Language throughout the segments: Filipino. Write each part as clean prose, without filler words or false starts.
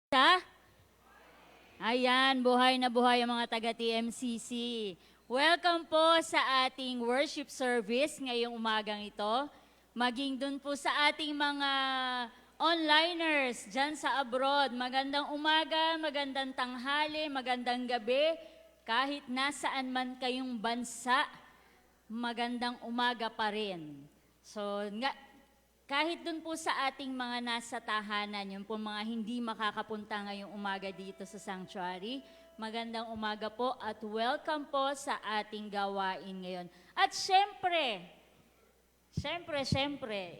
Sa? Ayan, buhay na buhay ang mga taga-TMCC. Welcome po sa ating worship service ngayong umagang ito. Maging dun po sa ating mga onliners dyan sa abroad. Magandang umaga, magandang tanghali, magandang gabi. Kahit nasaan man kayong bansa, magandang umaga pa rin. So, kahit dun po sa ating mga nasa tahanan, yung po mga hindi makakapunta ngayong umaga dito sa sanctuary, magandang umaga po at welcome po sa ating gawain ngayon. At syempre,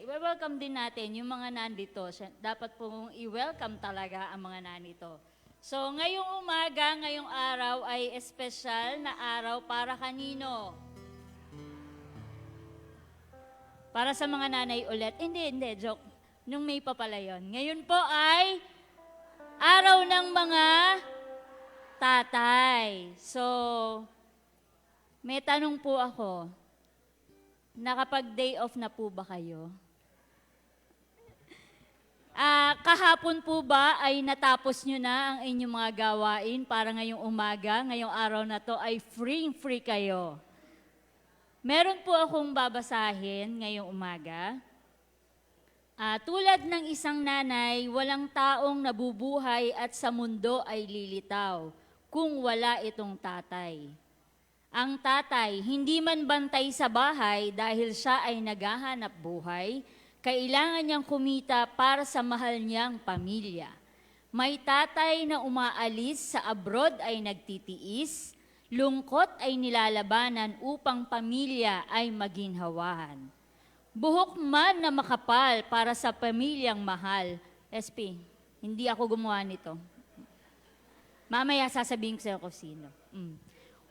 i-welcome din natin yung mga nandito. Dapat pong i-welcome talaga ang mga nandito. So ngayong umaga, ngayong araw ay espesyal na araw para kanino? Para sa mga nanay ulit. Hindi, joke. Nung May pa pala yun. Ngayon po ay araw ng mga tatay. So, may tanong po ako. Nakapag-day off na po ba kayo? Kahapon po ba ay natapos nyo na ang inyong mga gawain para ngayong umaga, ngayong araw na to ay free kayo? Meron po akong babasahin ngayong umaga. Tulad ng isang nanay, walang taong nabubuhay at sa mundo ay lilitaw kung wala itong tatay. Ang tatay, hindi man bantay sa bahay dahil siya ay naghahanap buhay, kailangan niyang kumita para sa mahal niyang pamilya. May tatay na umaalis sa abroad ay nagtitiis, lungkot ay nilalabanan upang pamilya ay maginhawahan. Buhok man na makapal para sa pamilyang mahal. SP, hindi ako gumawa nito. Mamaya sasabihin ko sa'yo kung sino.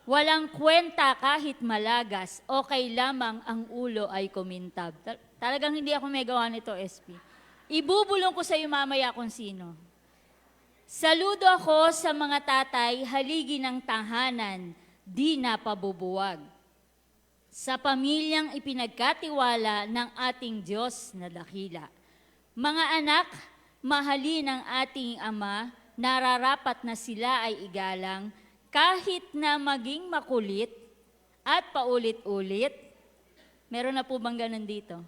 Walang kwenta kahit malagas, okay lamang ang ulo ay kumintab. Talagang hindi ako may gawa nito, SP. Ibubulong ko sa'yo mamaya kung sino. Saludo ako sa mga tatay, haligi ng tahanan, di napabubuwag. Sa pamilyang ipinagkatiwala ng ating Diyos na dakila. Mga anak, mahalin ang ating Ama, nararapat na sila ay igalang, kahit na maging makulit at paulit-ulit. Meron na po bang ganun dito?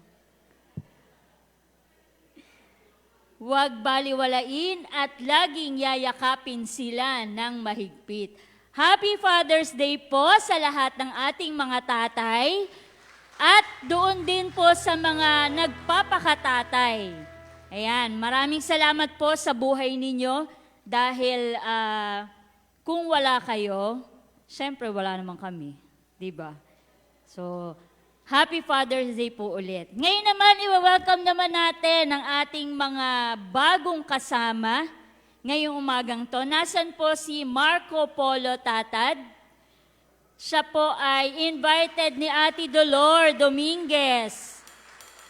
Huwag baliwalain at laging yayakapin sila ng mahigpit. Happy Father's Day po sa lahat ng ating mga tatay at doon din po sa mga nagpapakatatay. Ayan, maraming salamat po sa buhay ninyo dahil kung wala kayo, syempre wala naman kami, di ba? So, Happy Father's Day po ulit. Ngayon naman, i-welcome naman natin ang ating mga bagong kasama ngayong umagang to. Nasaan po si Marco Polo Tatad? Siya po ay invited ni Ate Dolor Dominguez.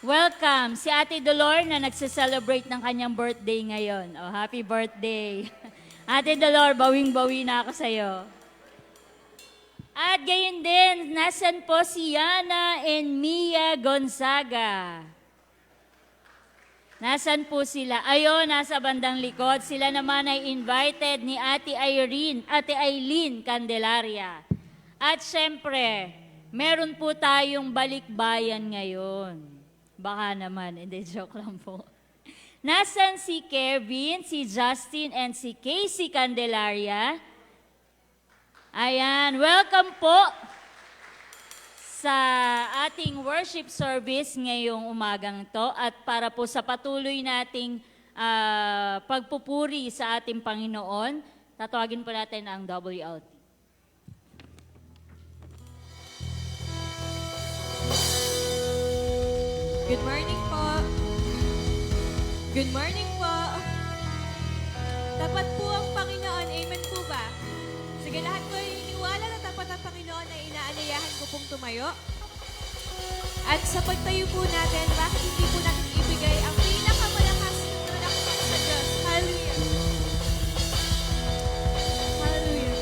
Welcome. Si Ate Dolor na nagse-celebrate ng kanyang birthday ngayon. Oh, happy birthday. Ate Dolor, bawing-bawi na ako sa'yo. At gayon din, nasan po si Yana and Mia Gonzaga? Nasan po sila? Ayun, nasa bandang likod. Sila naman ay invited ni Ate Aileen Candelaria. At syempre, meron po tayong balikbayan ngayon. Baka naman, hindi, joke lang po. Nasan si Kevin, si Justin, and si Casey Candelaria? Ayan, welcome po sa ating worship service ngayong umagang to at para po sa patuloy nating pagpupuri sa ating Panginoon, tatawagin po natin ang WLT. Good morning po. Good morning po. Tapat po ang Panginoon. Amen po ba? Sige, lahat po ay iniwala na tapat ang Panginoon na inaalayahan ko pong tumayo. At sa pagtayo po natin, bakit hindi po natin ibigay ang pinakamalakas na pinakasal sa Diyos? Hallelujah. Hallelujah.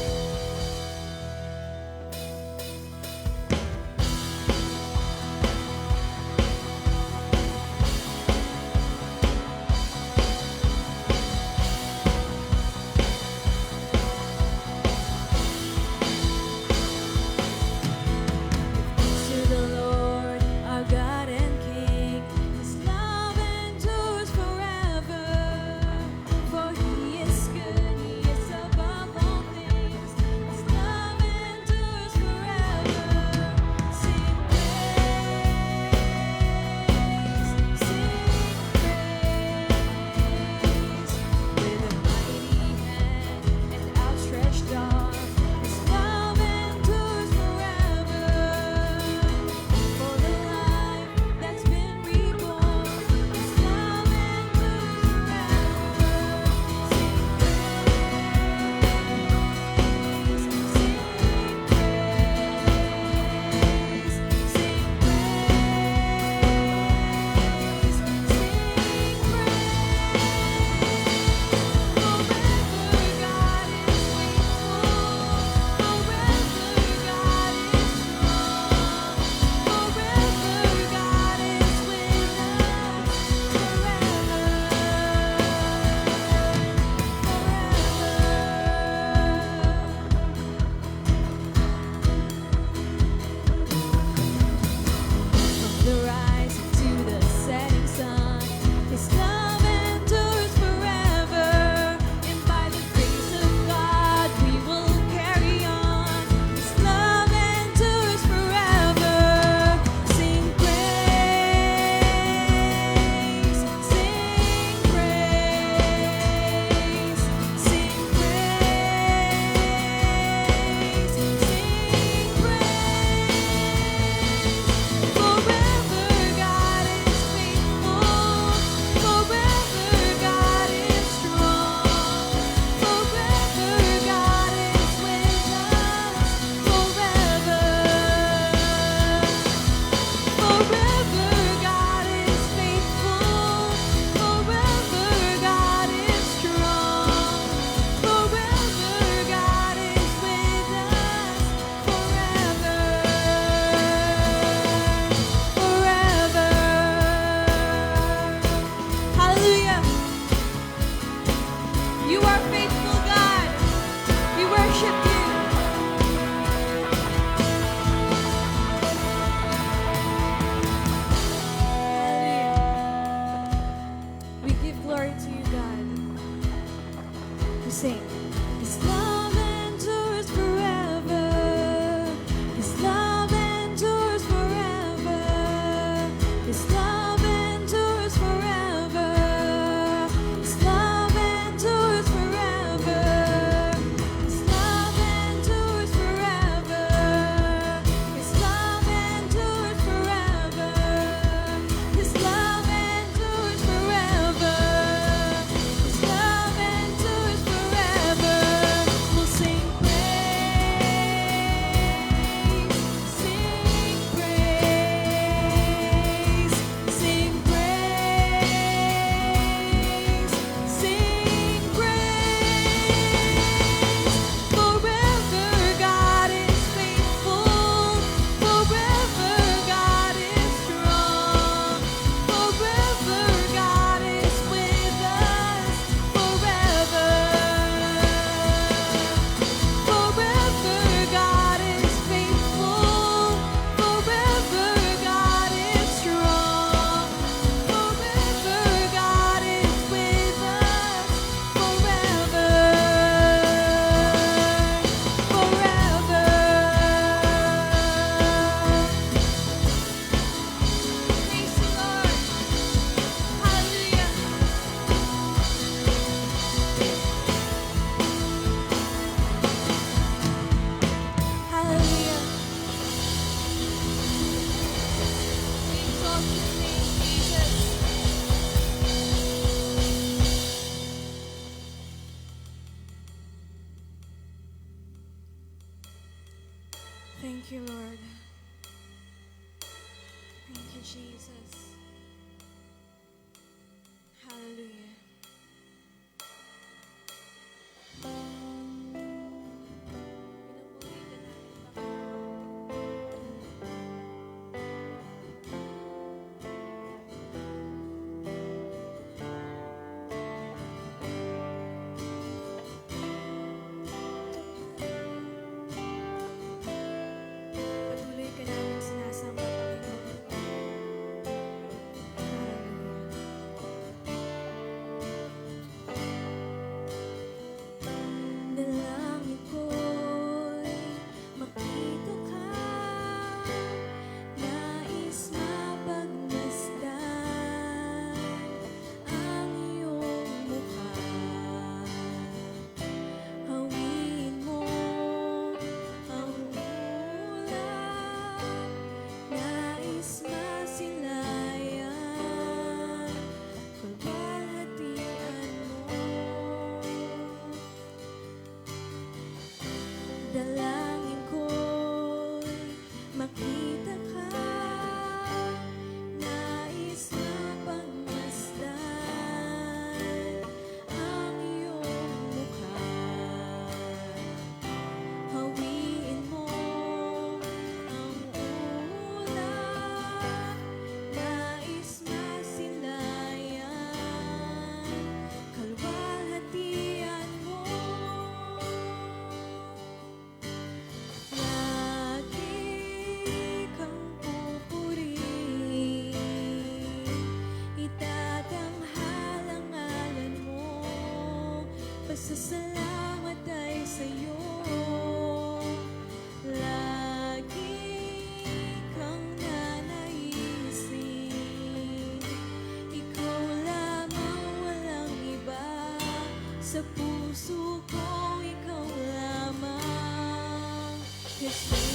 exalt your name, Jesus. Thank you, Lord. Thank you, Jesus. Hallelujah. Pinupuri ka namin, Panginoon. Patuloy ka namin sinasamba, Panginoon. Hallelujah. Dalangin ko'y makita ka, nais mapagmasdan ang iyong mukha. Hawin mo ang ulap, nais masilayan, pagbahatian mo. Dalangin ko'y makita ka, nais mapagmasdan ang iyong mukha. Hawiin mo ang ulap, nais masilayan, kalwalhatian mo. Lagi kang pupurihin, itatanghala ang ngalan mo, pasasalamat ay sa'yo. Lagi kang nanaisin, ikaw lamang, walang iba, sa puso ko ikaw lamang, Jesus.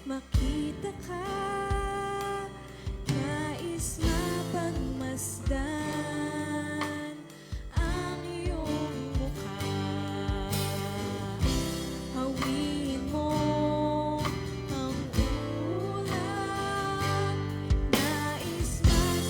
Makita ka, nais mapagmasdan ang iyong mukha. Hawin mo ang ulap, nais masilayan,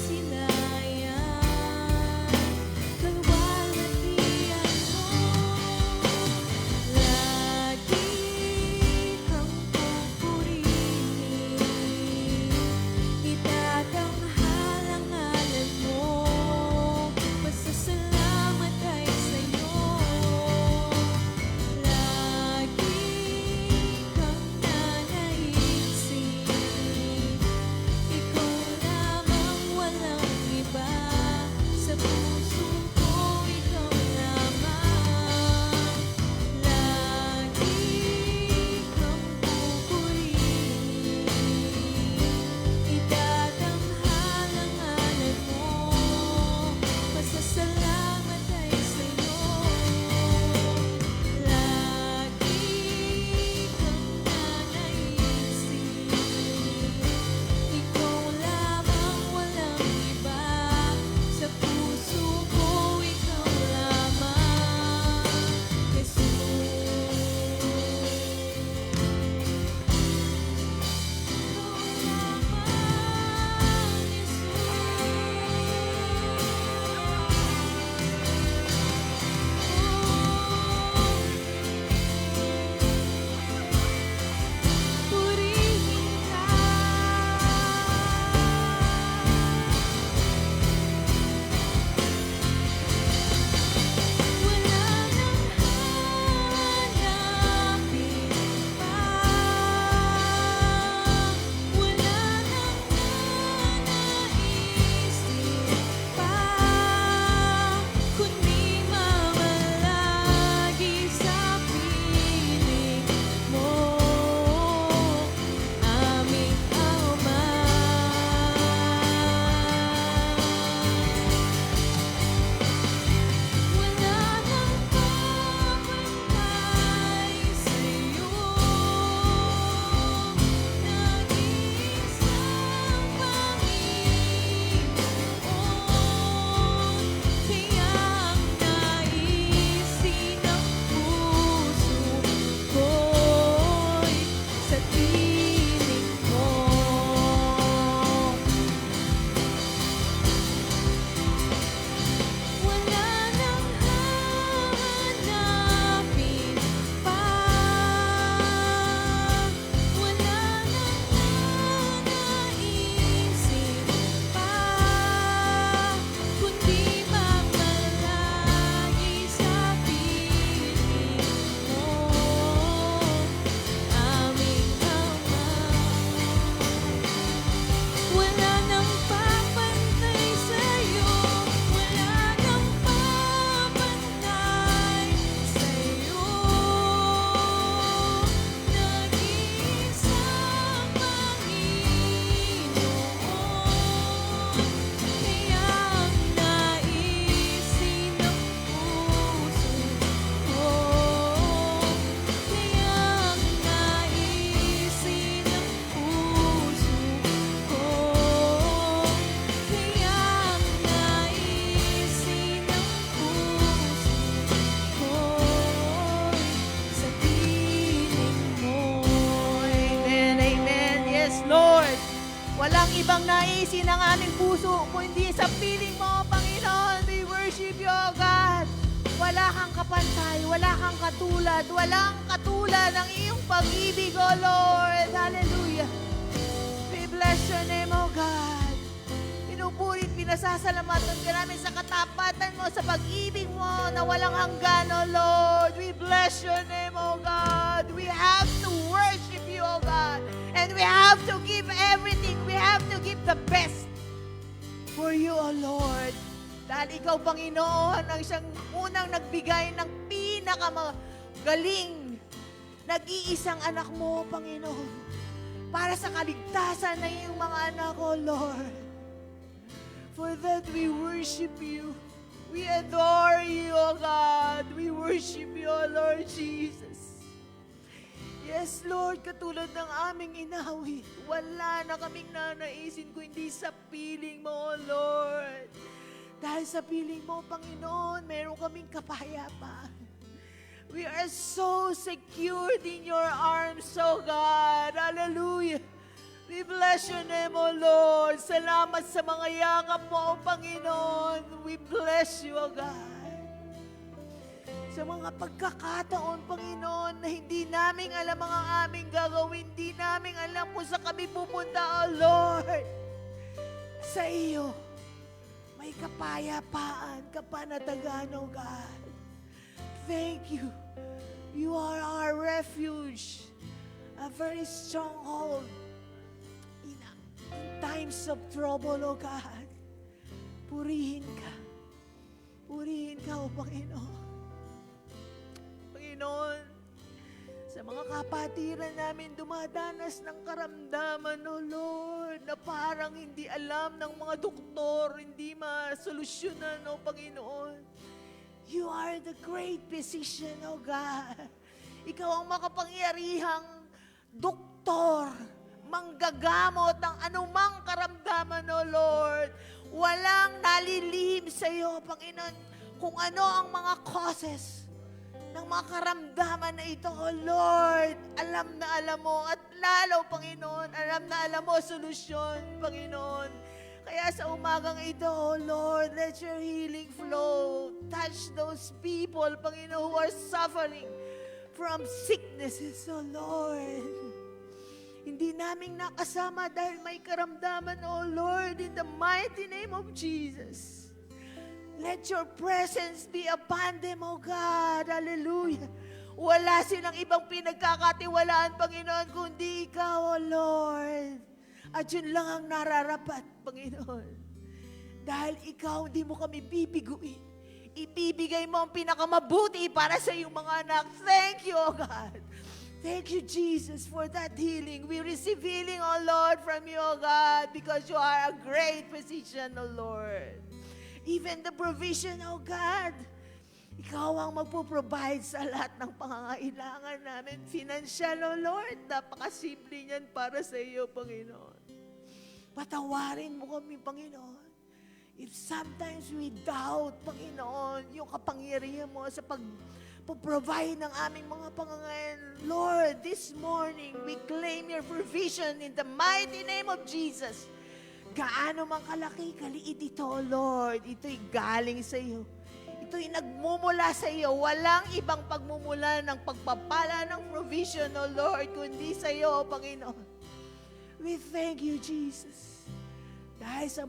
ibang naisin ng aming puso, kundi sa piling mo, Panginoon. We worship you, O God. Wala kang kapantay, wala kang katulad, walang katulad ng iyong pag-ibig, O Lord. Hallelujah. We bless your name, O God. Pinupurit, pinasasalamatan ka namin sa katapatan mo, sa pag-ibig mo na walang hanggan, O Lord. We bless your name, O God. We have to worship you, O God. And we have to give everything. We have to give the best for you, O Lord. Dahil ikaw, Panginoon, ang siyang unang nagbigay ng pinakamagaling, nag-iisang anak mo, Panginoon, para sa kaligtasan ng iyong mga anak, O Lord. For that we worship you. We adore you, O God. We worship you, O Lord Jesus. Yes, Lord, katulad ng aming inawit, wala na kaming nanaisin kundi sa piling mo, O Lord. Dahil sa piling mo, Panginoon, meron kaming kapayapaan. We are so secured in your arms, O God. Hallelujah. We bless your name, O Lord. Salamat sa mga yakap mo, O Panginoon. We bless you, O God. Sa mga pagkakataon, Panginoon, na hindi namin alam ang aming gagawin, hindi namin alam kung saan kami pupunta, O Lord. Sa iyo, may kapayapaan, kapanatagan, O God. Thank you. You are our refuge, a very stronghold in times of trouble, O God. Purihin ka. Purihin ka, O Panginoon. Panginoon, sa mga kapatiran namin dumadanas ng karamdaman, O Lord, na parang hindi alam ng mga doktor, hindi masolusyonan, O Panginoon. You are the great physician, O God. Ikaw ang makapangyarihang doktor, manggagamot ng anumang karamdaman, O Lord. Walang nalilihim sa iyo, Panginoon, kung ano ang mga causes ng mga karamdaman na ito, O Lord. Alam na alam mo, at lalo, Panginoon, alam na alam mo solusyon, Panginoon. Kaya sa umagang ito, O Lord, let your healing flow. Touch those people, Panginoon, who are suffering from sicknesses, O Lord. Hindi namin nakasama dahil may karamdaman, O Lord, in the mighty name of Jesus. Let your presence be upon them, O God. Hallelujah. Wala silang ibang pinagkakatiwalaan, Panginoon, kundi ikaw, O Lord. At yun lang ang nararapat, Panginoon. Dahil ikaw, hindi mo kami bibiguin. Ibibigay mo ang pinakamabuti para sa iyong mga anak. Thank you, O God. Thank you, Jesus, for that healing. We receive healing, O Lord, from you, O God, because you are a great physician, O Lord. Even the provision, O God, ikaw ang magpo-provide sa lahat ng pangangailangan namin. Financial, O Lord, napakasimple niyan para sa iyo, Panginoon. Patawarin mo kami, Panginoon. If sometimes we doubt, Panginoon, yung kapangyarihan mo sa pag-provide ng aming mga pangangailangan. Lord, this morning, we claim your provision in the mighty name of Jesus. Gaano man kalaki, kaliit ito, Lord. Ito'y galing sa iyo. Ito'y nagmumula sa iyo. Walang ibang pagmumula ng pagpapala ng provision, O Lord, kundi sa iyo, O Panginoon. We thank you, Jesus. Dahil sa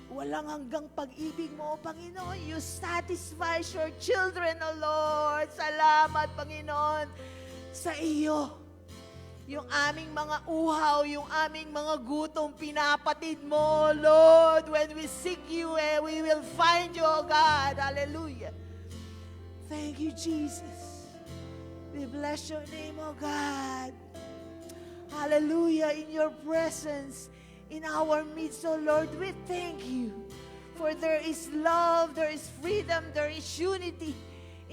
walang hanggang pag-ibig mo, O Panginoon, you satisfy your children, O Lord. Salamat, Panginoon, sa iyo. Yung aming mga uhaw, yung aming mga gutom, pinapatid mo, Lord. When we seek you, we will find you, O God. Hallelujah. Thank you, Jesus. We bless your name, O God. Hallelujah. In your presence, in our midst, O Lord, we thank you. For there is love, there is freedom, there is unity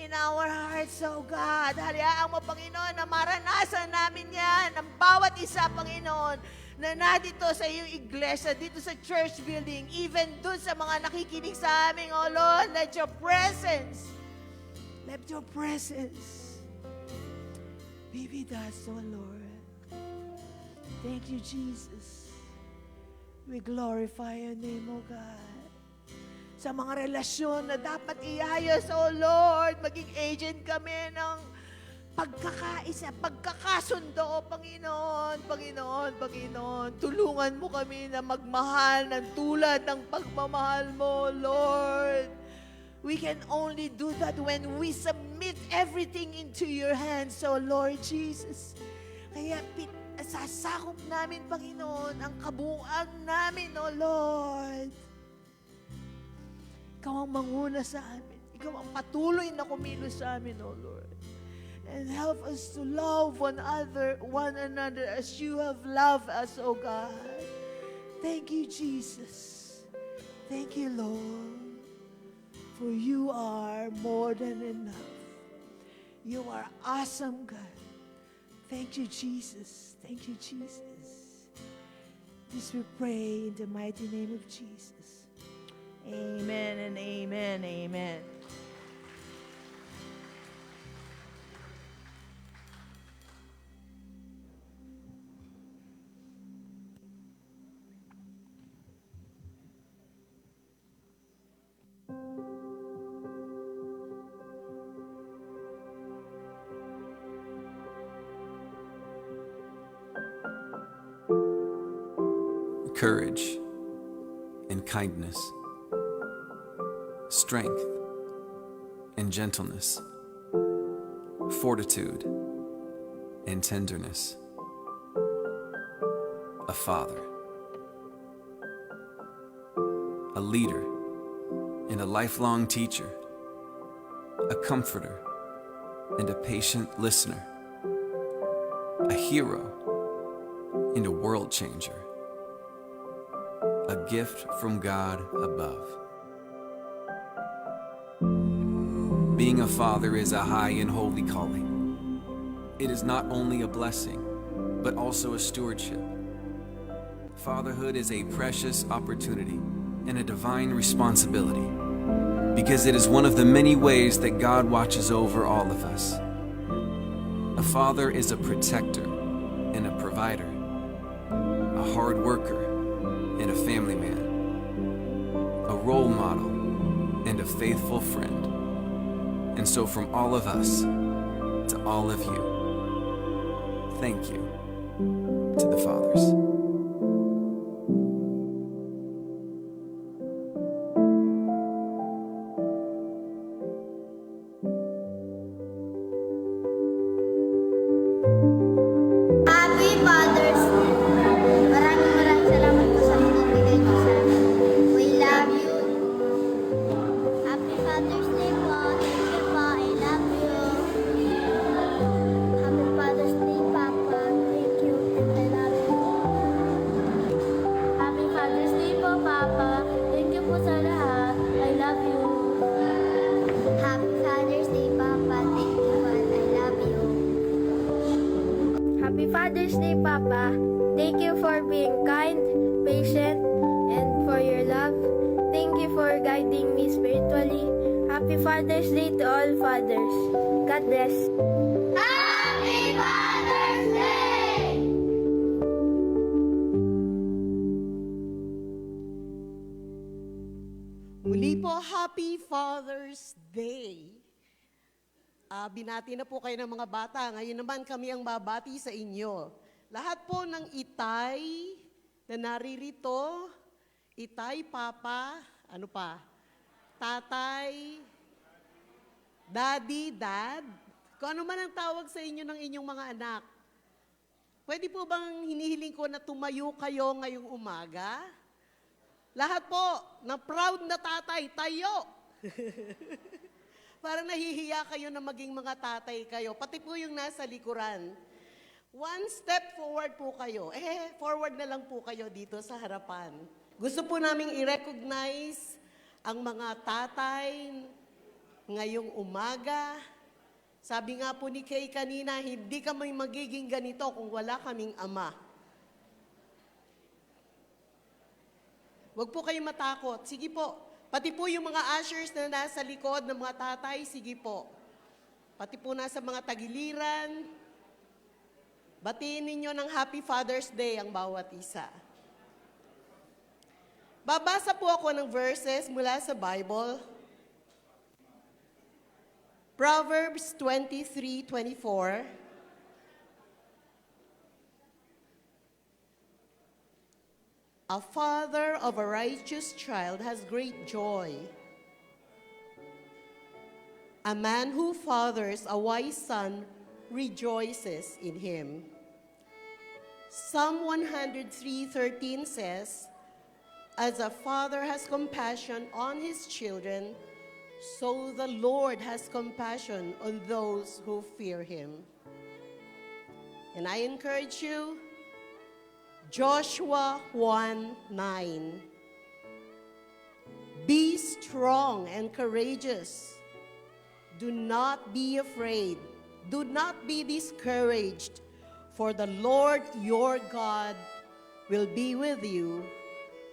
in our hearts, O God. Hayaan mo, Panginoon, na maranasan namin yan, ang bawat isa, Panginoon, na nandito sa iyong iglesia, dito sa church building, even dun sa mga nakikinig sa amin, O Lord, let your presence be with us, O Lord. Thank you, Jesus. We glorify your name, O God. Sa mga relasyon na dapat iayos, O Lord, maging agent kami ng pagkakaisa, pagkakasundo, O Panginoon, Panginoon, Panginoon. Tulungan mo kami na magmahal ng tulad ng pagmamahal mo, Lord. We can only do that when we submit everything into your hands, O Lord Jesus. Kaya sasakop namin, Panginoon, ang kabuuan namin, O Lord. Ikaw ang manguna sa amin. Ikaw ang patuloy na kumilos sa amin, O Lord. And help us to love one another as you have loved us, O God. Thank you, Jesus. Thank you, Lord. For you are more than enough. You are awesome, God. Thank you, Jesus. Thank you, Jesus. This we pray in the mighty name of Jesus. Amen and amen, amen. Courage and kindness, strength and gentleness, fortitude and tenderness. A father, a leader and a lifelong teacher, a comforter and a patient listener, a hero and a world changer. A gift from God above. Being a father is a high and holy calling. It is not only a blessing, but also a stewardship. Fatherhood is a precious opportunity and a divine responsibility, because it is one of the many ways that God watches over all of us. A father is a protector and a provider, a hard worker and a family man, a role model and a faithful friend. And so from all of us to all of you, thank you to the fathers. Happy Father's Day! Maraming salamat po sa mga bigay niyo sa amin. We love you. Happy Father's Day po. Thank you po. I love you. Happy Father's Day, Papa. Thank you and I love you. Happy Father's Day po, Papa. Thank you po sa lahat. I love you. Happy Father's Day, Papa. Thank you and I love you. Happy Father's Day, Papa. Thank you for being kind, patient, and for your love. Thank you for guiding me spiritually. Happy Father's Day to all fathers. God bless. Happy Father's Day! Muli po, Happy Father's Day. Binati na po kayo ng mga bata. Ngayon naman kami ang babati sa inyo. Lahat po ng itay na naririto, itay, papa, ano pa? Tatay, daddy, dad. Kung ano man ang tawag sa inyo ng inyong mga anak. Pwede po bang hinihiling ko na tumayo kayo ngayong umaga? Lahat po, na proud na tatay, tayo. Parang nahihiya kayo na maging mga tatay kayo. Pati po yung nasa likuran. One step forward po kayo. Forward na lang po kayo dito sa harapan. Gusto po naming i-recognize ang mga tatay ngayong umaga. Sabi nga po ni Kay kanina, hindi kami magiging ganito kung wala kaming ama. Huwag po kayong matakot. Sige po. Pati po yung mga ushers na nasa likod ng mga tatay, sige po. Pati po nasa mga tagiliran, batiin ninyo ng Happy Father's Day ang bawat isa. Babasa po ako ng verses mula sa Bible. Proverbs 23:24. A father of a righteous child has great joy. A man who fathers a wise son rejoices in him. Psalm 103:13 says, as a father has compassion on his children, so the Lord has compassion on those who fear him. And I encourage you, Joshua 1:9. Be strong and courageous. Do not be afraid. Do not be discouraged, for the Lord your God will be with you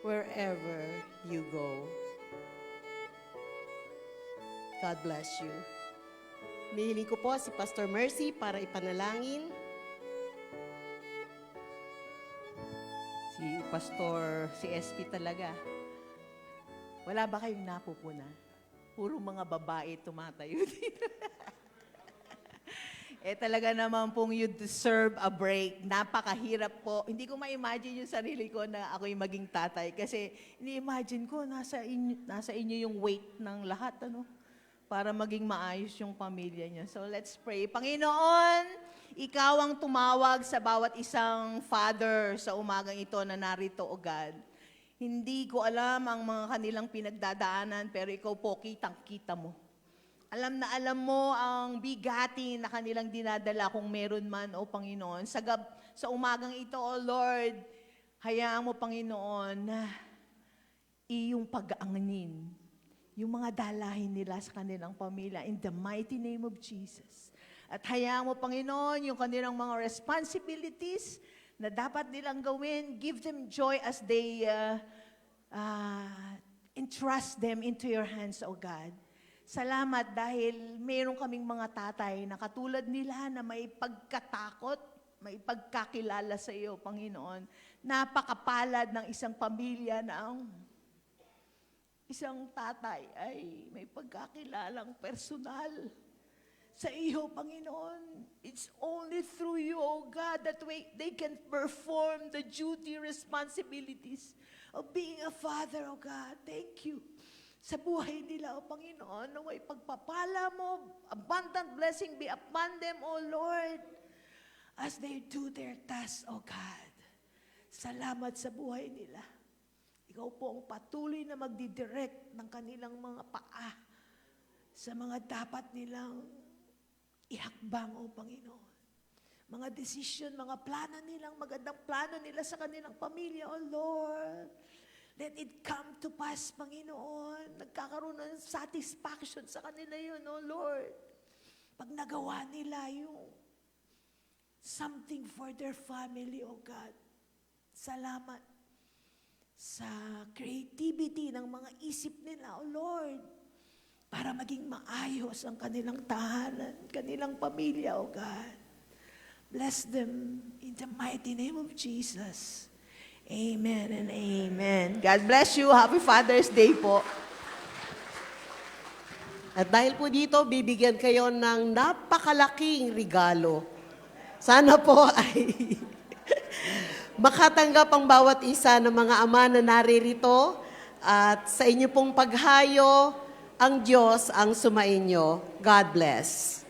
wherever you go. God bless you. Mihiling ko po si Pastor Mercy para ipanalangin. Si SP talaga. Wala ba kayong napupuna? Puro mga babae tumatayo dito. Talaga naman pong you deserve a break. Napakahirap po. Hindi ko ma-imagine yung sarili ko na ako'y maging tatay. Kasi ini-imagine ko, nasa inyo yung weight ng lahat, para maging maayos yung pamilya niyo. So let's pray. Panginoon, Ikaw ang tumawag sa bawat isang father sa umagang ito na narito, O God. Hindi ko alam ang mga kanilang pinagdadaanan, pero Ikaw po, kitang-kita mo. Alam na alam mo ang bigatin na kanilang dinadala kung meron man, O Panginoon. Sa umagang ito, O Lord, hayaan mo, Panginoon, na iyong pag-aanginin yung mga dalahin nila sa kanilang pamilya in the mighty name of Jesus. At hayaan mo, Panginoon, yung kanilang mga responsibilities na dapat nilang gawin, give them joy as they entrust them into your hands, O God. Salamat dahil mayroon kaming mga tatay na katulad nila na may pagkatakot, may pagkakilala sa iyo, Panginoon. Napakapalad ng isang pamilya na ang isang tatay ay may pagkakilalang personal sa iyo, Panginoon. It's only through you, O God, that they can perform the duty, responsibilities of being a father, O God. Thank you. Sa buhay nila, O Panginoon, naway pagpapala mo, abundant blessing be upon them, O Lord, as they do their task, O God. Salamat sa buhay nila. Ikaw po ang patuloy na magdidirect ng kanilang mga paa sa mga dapat nilang ihakbang, O Panginoon. Mga decision, mga plano nilang, magandang plano nila sa kanilang pamilya, O Lord. Let it come to pass, Panginoon. Nagkakaroon ng satisfaction sa kanila yun, O Lord. Pag nagawa nila yung something for their family, O God. Salamat sa creativity ng mga isip nila, O Lord, para maging maayos ang kanilang tahanan, kanilang pamilya, O God. Bless them in the mighty name of Jesus. Amen and amen. God bless you. Happy Father's Day po. At dahil po dito, bibigyan kayo ng napakalaking regalo. Sana po ay makatanggap ang bawat isa ng mga ama na naririto at sa inyo pong paghayo, ang Diyos ang sumainyo. God bless.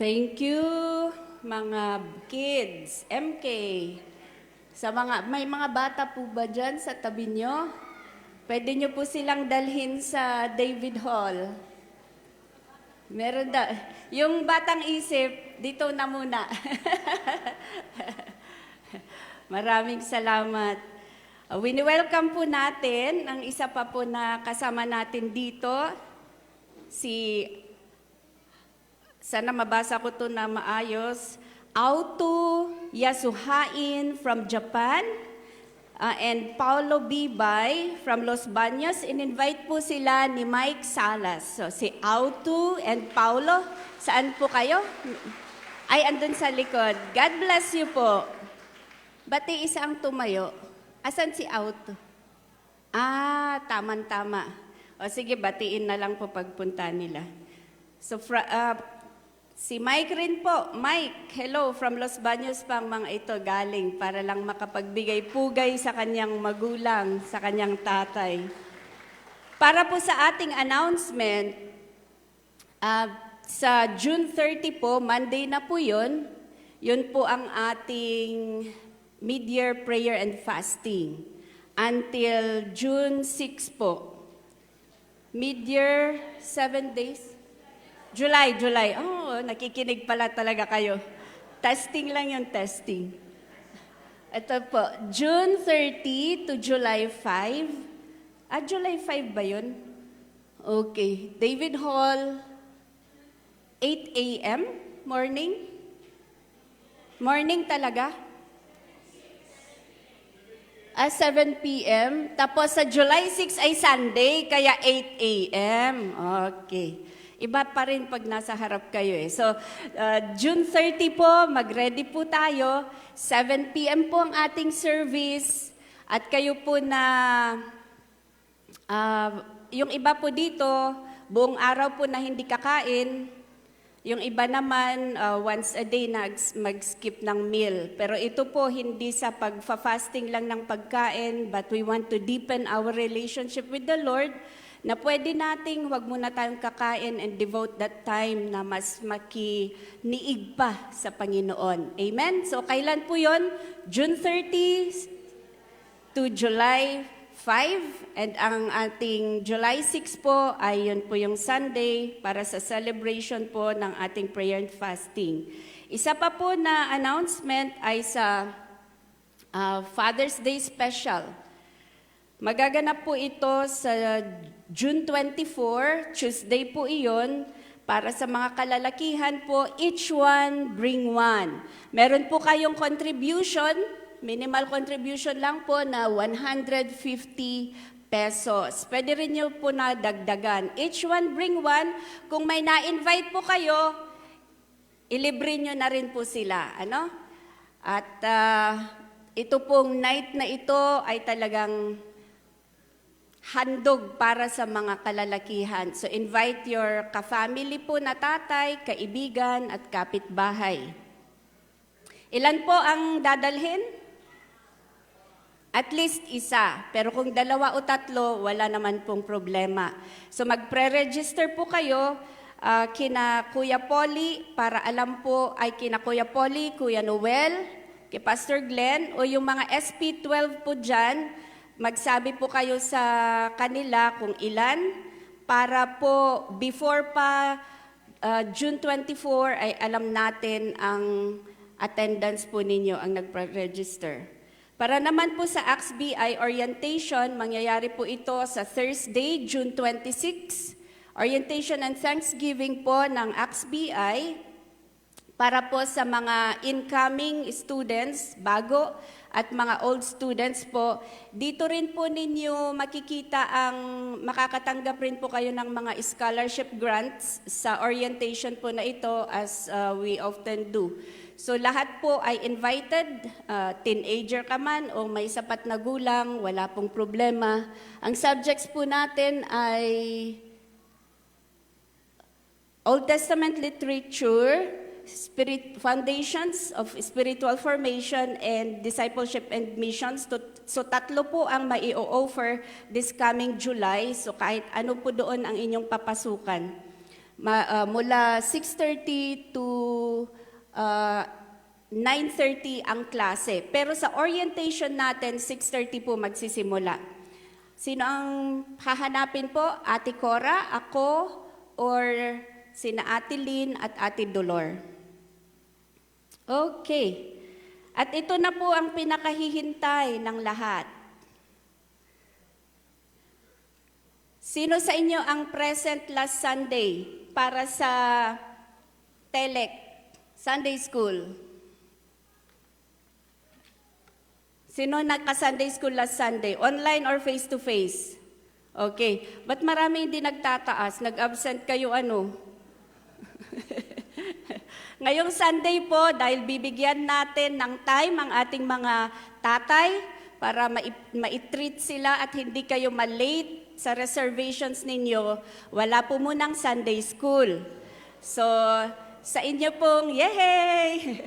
Thank you, mga kids, MK. May mga bata po ba dyan sa tabi nyo? Pwede nyo po silang dalhin sa David Hall. Meron da. Yung batang isip, dito na muna. Maraming salamat. Wini-welcome po natin ang isa pa po na kasama natin dito, sana mabasa ko to na maayos, Auto Yasuhain from Japan, and Paulo Bibay from Los Baños. In-invite po sila ni Mike Salas. So si Auto and Paulo, saan po kayo? Ay, andun sa likod. God bless you po. Bati isa ang tumayo. Asan si Auto? Tama-tama. O sige, batiin na lang po pagpunta nila. So, si Mike rin po. Mike, hello, from Los Baños pang mga ito galing para lang makapagbigay pugay sa kanyang magulang, sa kanyang tatay. Para po sa ating announcement, sa June 30 po, Monday na po yun po ang ating mid-year prayer and fasting. Until June 6 po. Mid-year, 7 days? July. Nakikinig pala talaga kayo. Testing lang yung testing. Ito po, June 30 to July 5. July 5 ba yun? Okay. David Hall, 8 a.m. morning? Morning talaga? 7 p.m. Tapos sa July 6 ay Sunday, kaya 8 a.m. Okay. Iba pa rin pag nasa harap kayo eh. So, June 30 po, mag-ready po tayo. 7 p.m. po ang ating service. At kayo po na, yung iba po dito, buong araw po na hindi kakain. Yung iba naman, once a day mag-skip ng meal. Pero ito po, hindi sa pag-fasting lang ng pagkain, but we want to deepen our relationship with the Lord, na pwede nating wag muna tayong kakain and devote that time na mas makiniig pa sa Panginoon. Amen? So, kailan po yon? June 30 to July 5. And ang ating July 6 po ay yun po yung Sunday para sa celebration po ng ating prayer and fasting. Isa pa po na announcement ay sa Father's Day Special. Magaganap po ito sa June 24, Tuesday po iyon, para sa mga kalalakihan po, each one bring one. Meron po kayong contribution, minimal contribution lang po na 150 pesos. Pwede rin nyo po na dagdagan. Each one bring one. Kung may na-invite po kayo, ilibre nyo na rin po sila. Ano? At ito pong night na ito ay talagang handog para sa mga kalalakihan. So invite your ka-family po na tatay, kaibigan at kapitbahay. Ilan po ang dadalhin? At least isa. Pero kung 2 o 3, wala naman pong problema. So magpre-register po kayo kina Kuya Polly para alam po ay kina Kuya Polly, Kuya Noel, kay Pastor Glenn o yung mga SP12 po dyan. Magsabi po kayo sa kanila kung ilan para po before pa June 24 ay alam natin ang attendance po ninyo ang nagpa-register. Para naman po sa AXBI orientation, mangyayari po ito sa Thursday, June 26. Orientation and Thanksgiving po ng AXBI para po sa mga incoming students, bago, at mga old students po. Dito rin po ninyo makikita makakatanggap rin po kayo ng mga scholarship grants sa orientation po na ito as we often do. So lahat po ay invited, teenager ka man o may sapat na gulang, wala pong problema. Ang subjects po natin ay Old Testament literature, foundations of spiritual formation, and discipleship and missions. So 3 po ang mai-offer this coming July. So kahit ano po doon ang inyong papasukan. Mula 6:30 to 9:30 ang klase. Pero sa orientation natin, 6:30 po magsisimula. Sino ang hahanapin po? Ate Cora, ako, or sina Ate Lynn at Ate Dolor? Okay. At ito na po ang pinakahihintay ng lahat. Sino sa inyo ang present last Sunday para sa TELEC, Sunday School? Sino nagka-Sunday School last Sunday? Online or face-to-face? Okay. Ba't marami hindi nagtataas? Nag-absent kayo ano? Ngayong Sunday po, dahil bibigyan natin ng time ang ating mga tatay para ma-treat sila at hindi kayo malate sa reservations ninyo, wala po munang Sunday School. So, sa inyo pong, yehey!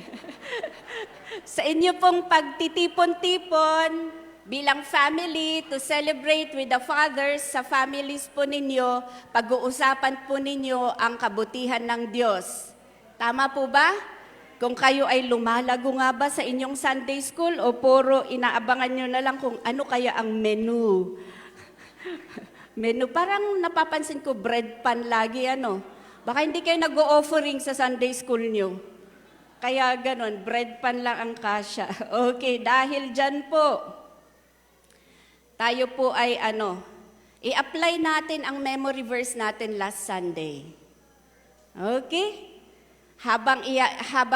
Sa inyo pong pagtitipon-tipon bilang family to celebrate with the fathers sa families po ninyo, pag-uusapan po ninyo ang kabutihan ng Diyos. Tama po ba? Kung kayo ay lumalago nga ba sa inyong Sunday School o puro inaabangan nyo na lang kung ano kaya ang menu. Menu, parang napapansin ko bread pan lagi ano. Baka hindi kayo nag-o-offering sa Sunday School nyo. Kaya ganon, bread pan lang ang kasya. Okay, dahil dyan po, tayo po ay i-apply natin ang memory verse natin last Sunday. Okay? Habang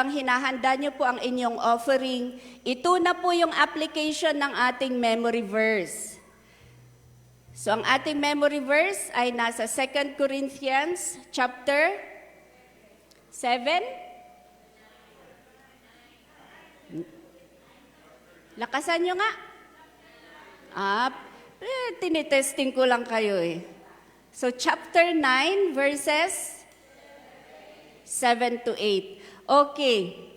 hinahanda nyo po ang inyong offering, ito na po yung application ng ating memory verse. So ang ating memory verse ay nasa 2 Corinthians chapter 7. Lakasan nyo nga. Tinitesting ko lang kayo eh. So chapter 9 verses 7 to 8. Okay.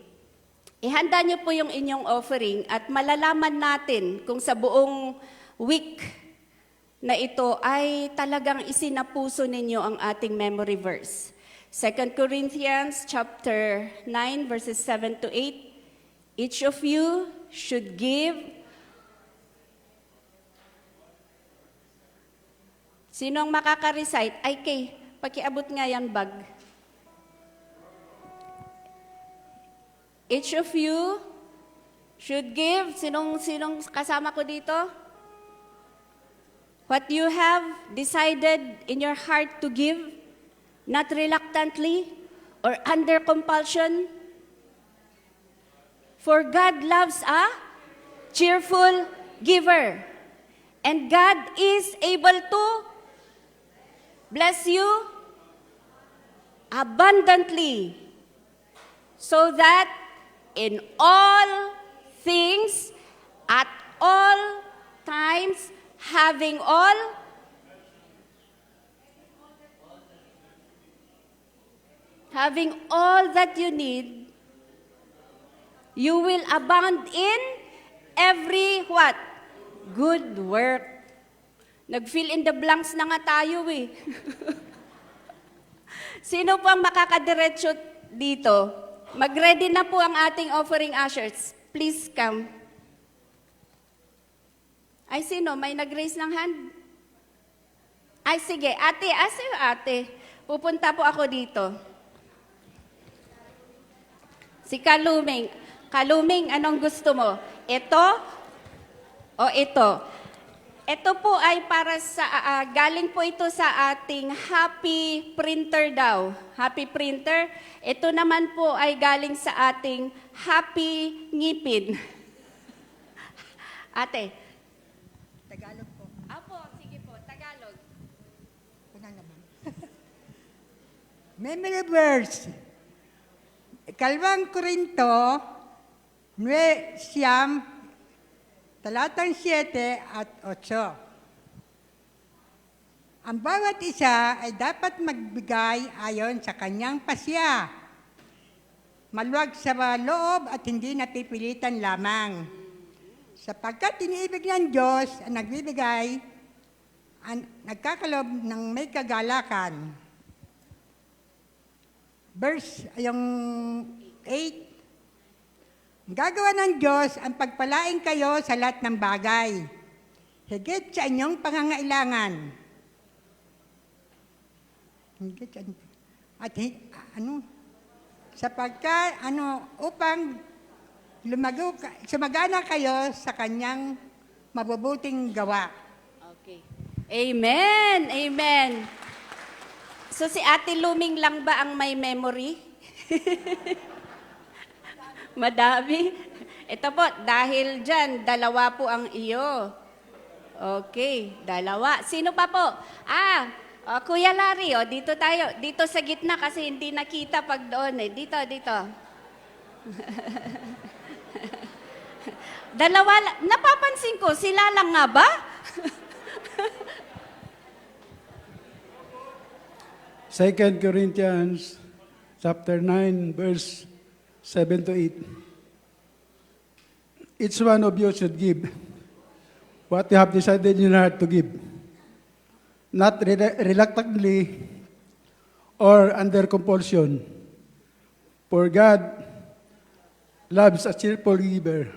Ihanda nyo po yung inyong offering at malalaman natin kung sa buong week na ito ay talagang isinapuso ninyo ang ating memory verse. 2 Corinthians chapter 9 verses 7 to 8. Each of you should give. Sinong makaka-recite? Ay kay, pakiabot nga yan bag. Each of you should give. Sinong kasama ko dito? What you have decided in your heart to give, not reluctantly or under compulsion. For God loves a cheerful giver. And God is able to bless you abundantly, so that in all things, at all times, having all that you need, you will abound in every what? Good work. Nag-fill in the blanks na nga tayo eh. Sino po ang makakadiretso dito? Mag-ready na po ang ating offering ushers. Please come. Ay, sino? May nag-raise ng hand? Ay, sige. Ate. Pupunta po ako dito. Si Kaluming. Kaluming, anong gusto mo? Ito o ito? Ito po ay para sa, galing po ito sa ating Happy Printer daw. Happy Printer. Ito naman po ay galing sa ating Happy Ngipin. Ate. Tagalog po. Apo, sige po, Tagalog. Una naman. Memory verse. Ikalawang Korinto, 9, talatang 7 at 8. Ang bawat isa ay dapat magbigay ayon sa kanyang pasya. Maluwag sa loob at hindi napipilitan lamang. Sapagkat iniibig ng Diyos ang nagbibigay, nagkakalob ng may kagalakan. Verse, yung 8. Ang gagawa ng Diyos ang pagpalain kayo sa lahat ng bagay, higit sa inyong pangangailangan. Higit sa at sapagkat upang sumagana kayo sa kanyang mabubuting gawa. Okay. Amen. Amen. So si Ate Luming lang ba ang may memory? Madami. Ito po, dahil dyan, 2 po ang iyo. Okay, 2. Sino pa po? Kuya Larry, dito tayo. Dito sa gitna kasi hindi nakita pag doon eh. Dito. 2. Napapansin ko, sila lang nga ba? 2 Corinthians chapter 9, verse 7 to 8. Each one of you should give what you have decided in your heart to give, not reluctantly or under compulsion, for God loves a cheerful giver.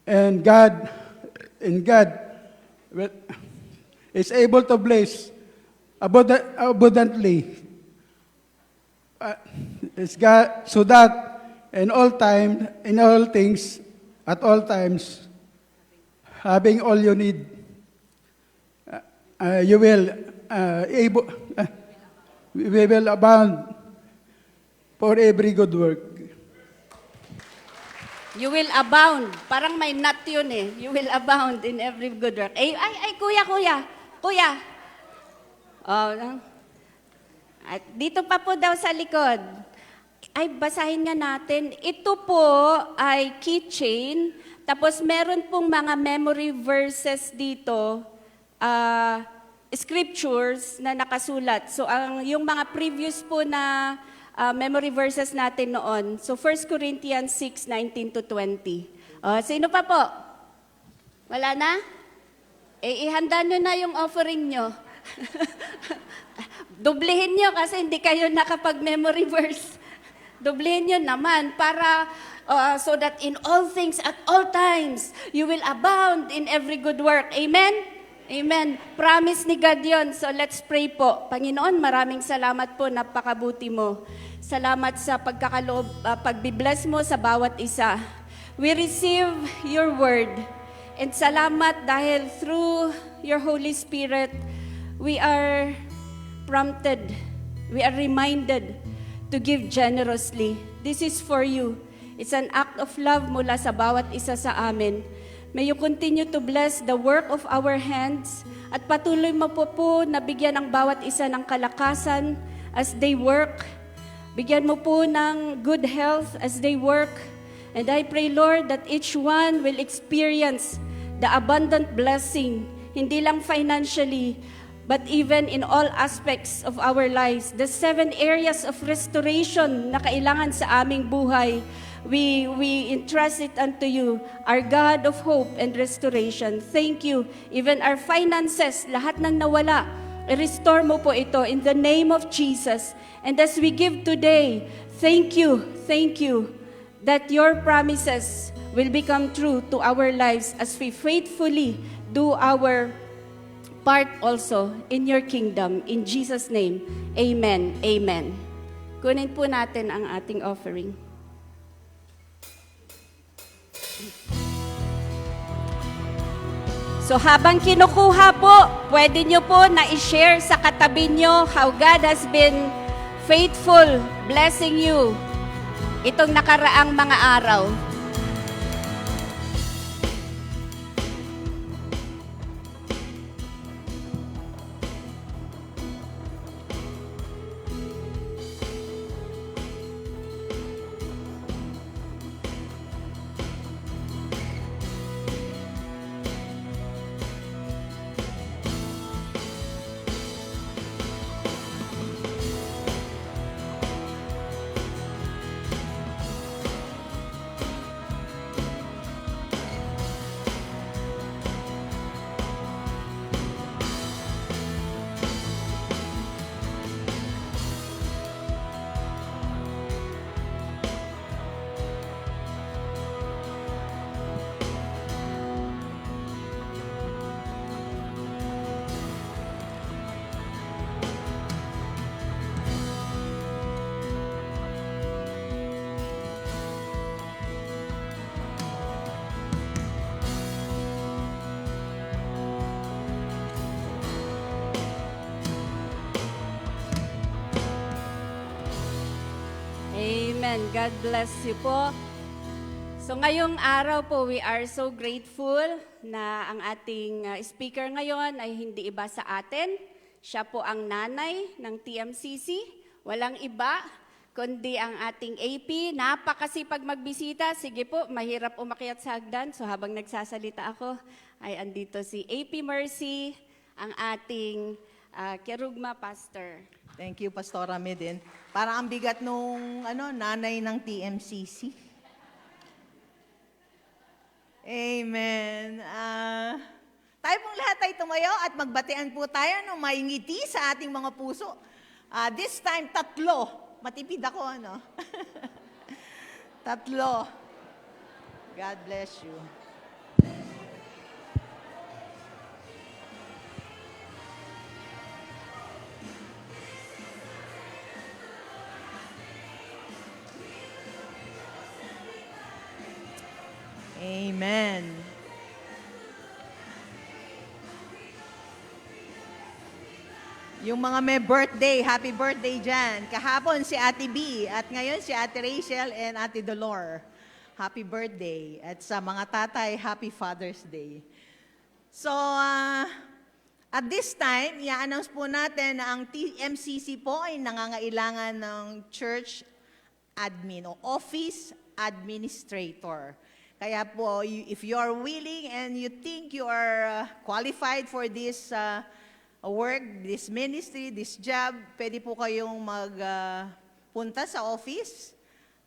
And God is able to bless abundantly. It's God, so that in all things, at all times, having all you need, you will we will abound for every good work. You will abound. Parang may nut yun eh. You will abound in every good work. Kuya. At dito pa po daw sa likod. Basahin nga natin. Ito po ay keychain. Tapos meron pong mga memory verses dito, scriptures na nakasulat. So yung mga previous po na memory verses natin noon. So 1 Corinthians 6:19 to 20. Sino pa po? Wala na? Ihanda nyo na yung offering nyo. Doblehin nyo kasi hindi kayo nakapag-memory verse. Doblehin nyo naman para so that in all things at all times you will abound in every good work. Amen? Amen. Promise ni God yun. So let's pray po. Panginoon, maraming salamat po. Napakabuti mo. Salamat sa pagkakaloob, pagbibless mo sa bawat isa. We receive your word. And salamat dahil through your Holy Spirit, we are prompted, we are reminded to give generously. This is for you. It's an act of love mula sa bawat isa sa amin. May you continue to bless the work of our hands at patuloy mo po na bigyan ang bawat isa ng kalakasan as they work. Bigyan mo po ng good health as they work. And I pray, Lord, that each one will experience the abundant blessing, hindi lang financially, but even in all aspects of our lives. The 7 areas of restoration na kailangan sa aming buhay, we entrust it unto you, our God of hope and restoration. Thank you. Even our finances, lahat ng nawala, restore mo po ito in the name of Jesus. And as we give today, thank you that your promises will become true to our lives as we faithfully do our part also in your kingdom. In Jesus' name, amen. Amen. Kunin po natin ang ating offering. So habang kinukuha po, pwede nyo po na i-share sa katabi nyo how God has been faithful, blessing you itong nakaraang mga araw. Amen. God bless you po. So ngayong araw po, we are so grateful na ang ating speaker ngayon ay hindi iba sa atin. Siya po ang nanay ng TMCC. Walang iba kundi ang ating AP. Napakasipag magbisita. Sige po, mahirap umakyat sa hagdan. So habang nagsasalita ako, ay andito si AP Mercy, ang ating Kerugma Pastor. Thank you, Pastora Medin. Parang ang bigat nung nanay ng TMCC. Amen. Tayo pong lahat ay tumayo at magbatian po tayo ng may ngiti sa ating mga puso. This time, 3. Matipid ako, ano? 3. God bless you. Amen. Yung mga may birthday, happy birthday dyan. Kahapon si Ate B at ngayon si Ate Rachel and Ate Dolor. Happy birthday. At sa mga tatay, happy Father's Day. So, at this time, i-announce po natin na ang TMCC po ay nangangailangan ng church admin o office administrator. Kaya po, if you are willing and you think you are qualified for this work, this ministry, this job, pwede po kayong magpunta sa office.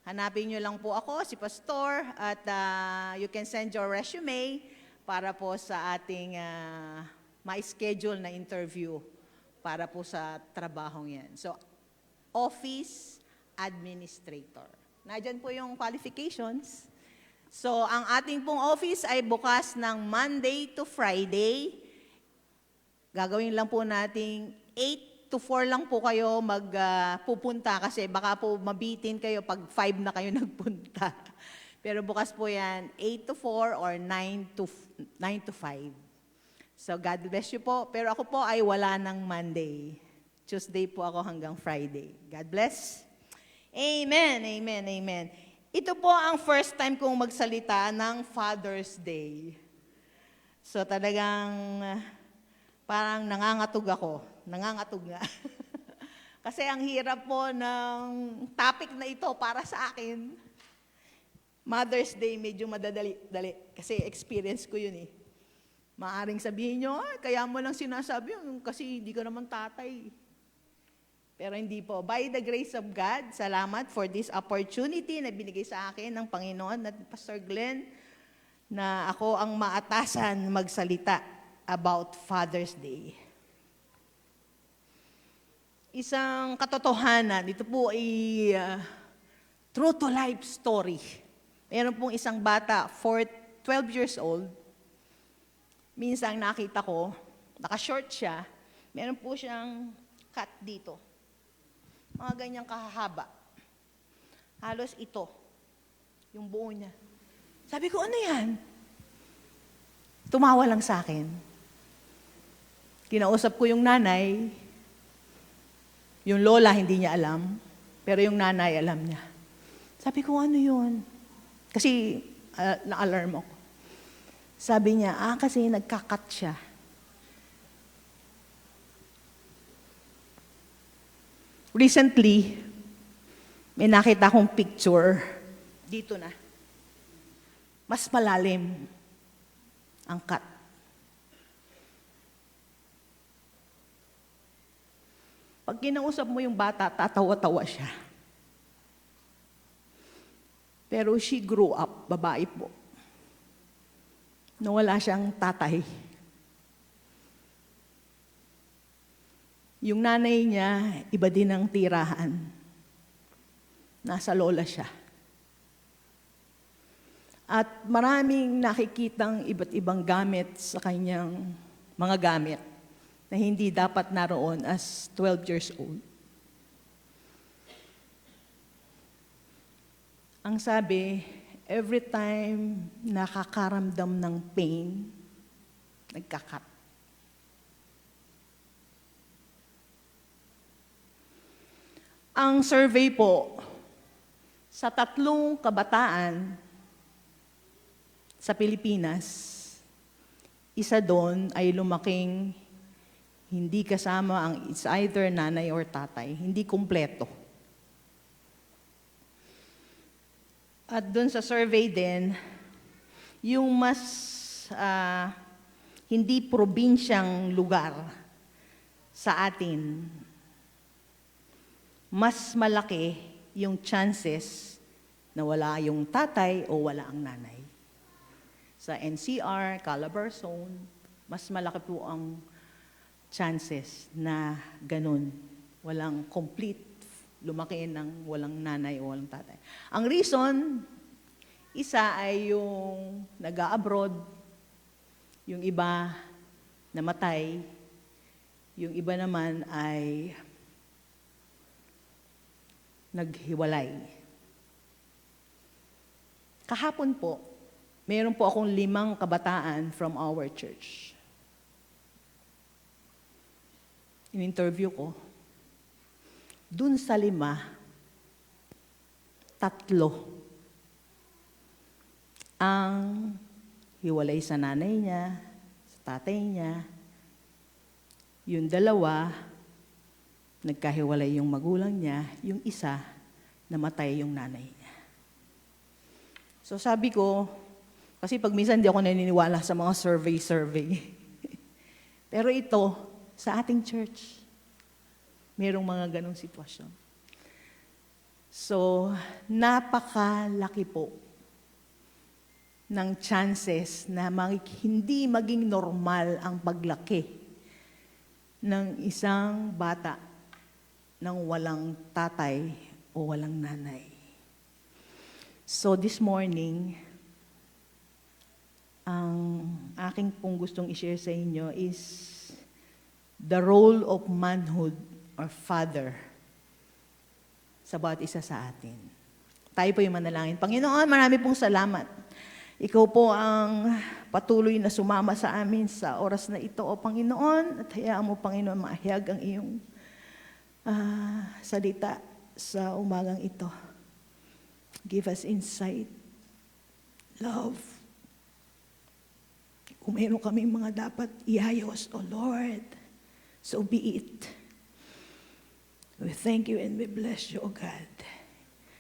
Hanapin nyo lang po ako, si Pastor, at you can send your resume para po sa ating ma-schedule na interview para po sa trabahong yan. So, office administrator. Nadyan po yung qualifications. So, ang ating pong office ay bukas ng Monday to Friday. Gagawin lang po nating 8 to 4 lang po kayo magpupunta kasi baka po mabitin kayo pag 5 na kayo nagpunta. Pero bukas po yan, 8 to 4 or 9 to 5. So, God bless you po. Pero ako po ay wala ng Monday. Tuesday po ako hanggang Friday. God bless. Amen, amen, amen. Ito po ang first time kong magsalita ng Father's Day. So talagang parang nangangatog ako. Nangangatog nga. Kasi ang hirap po ng topic na ito para sa akin. Mother's Day medyo madadali. Kasi experience ko yun eh. Maaring sabihin nyo, kaya mo lang sinasabi yun kasi hindi ka naman tatay. Pero hindi po. By the grace of God, salamat for this opportunity na binigay sa akin ng Panginoon at Pastor Glenn na ako ang maatasan magsalita about Father's Day. Isang katotohanan, ito po ay true to life story. Meron pong isang bata, 12 years old. Minsan nakita ko, naka-short siya, meron po siyang cut dito. Mga ganyang kahahaba. Halos ito. Yung buo niya. Sabi ko, ano yan? Tumawa lang sa akin. Kinausap ko yung nanay. Yung lola hindi niya alam. Pero yung nanay alam niya. Sabi ko, ano yun? Kasi na-alarm ako. Sabi niya, kasi nagkakat siya. Recently, may nakita akong picture, dito na. Mas malalim ang cut. Pag kinausap mo yung bata, tatawa-tawa siya. Pero she grew up, babae po. Nawala siyang tatay. Yung nanay niya, iba din ang tirahan. Nasa lola siya. At maraming nakikitang iba't ibang gamit sa kanyang mga gamit na hindi dapat naroon as 12 years old. Ang sabi, every time nakakaramdam ng pain, nagkakat. Ang survey po, sa 3 kabataan sa Pilipinas, isa doon ay lumaking hindi kasama ang it's either nanay or tatay, hindi kumpleto. At doon sa survey din, yung mas hindi probinsyang lugar sa atin, mas malaki yung chances na wala yung tatay o wala ang nanay. Sa NCR, Calabarzon, mas malaki po ang chances na ganun. Walang complete, lumaki ng walang nanay o walang tatay. Ang reason, isa ay yung nag-a-abroad, yung iba namatay, yung iba naman ay naghiwalay. Kahapon po, meron po akong 5 kabataan from our church. In-interview ko, dun sa 5, 3 ang hiwalay sa nanay niya, sa tatay niya. Yung 2, nagkahiwalay yung magulang niya. Yung isa, namatay yung nanay niya. So sabi ko, kasi pag minsan di ako naniniwala sa mga survey. Pero ito, sa ating church, merong mga ganong sitwasyon. So, napakalaki po ng chances na hindi maging normal ang paglaki ng isang bata nang walang tatay o walang nanay. So this morning, ang aking pong gustong i-share sa inyo is the role of manhood or father sa bawat isa sa atin. Tayo po yung manalangin. Panginoon, marami pong salamat. Ikaw po ang patuloy na sumama sa amin sa oras na ito, O Panginoon, at hayaan mo, Panginoon, maahayag ang iyong salita sa umagang ito. Give us insight, love. Kung mayroon kaming mga dapat iayos, O Lord, so be it. We thank you and we bless you, O God.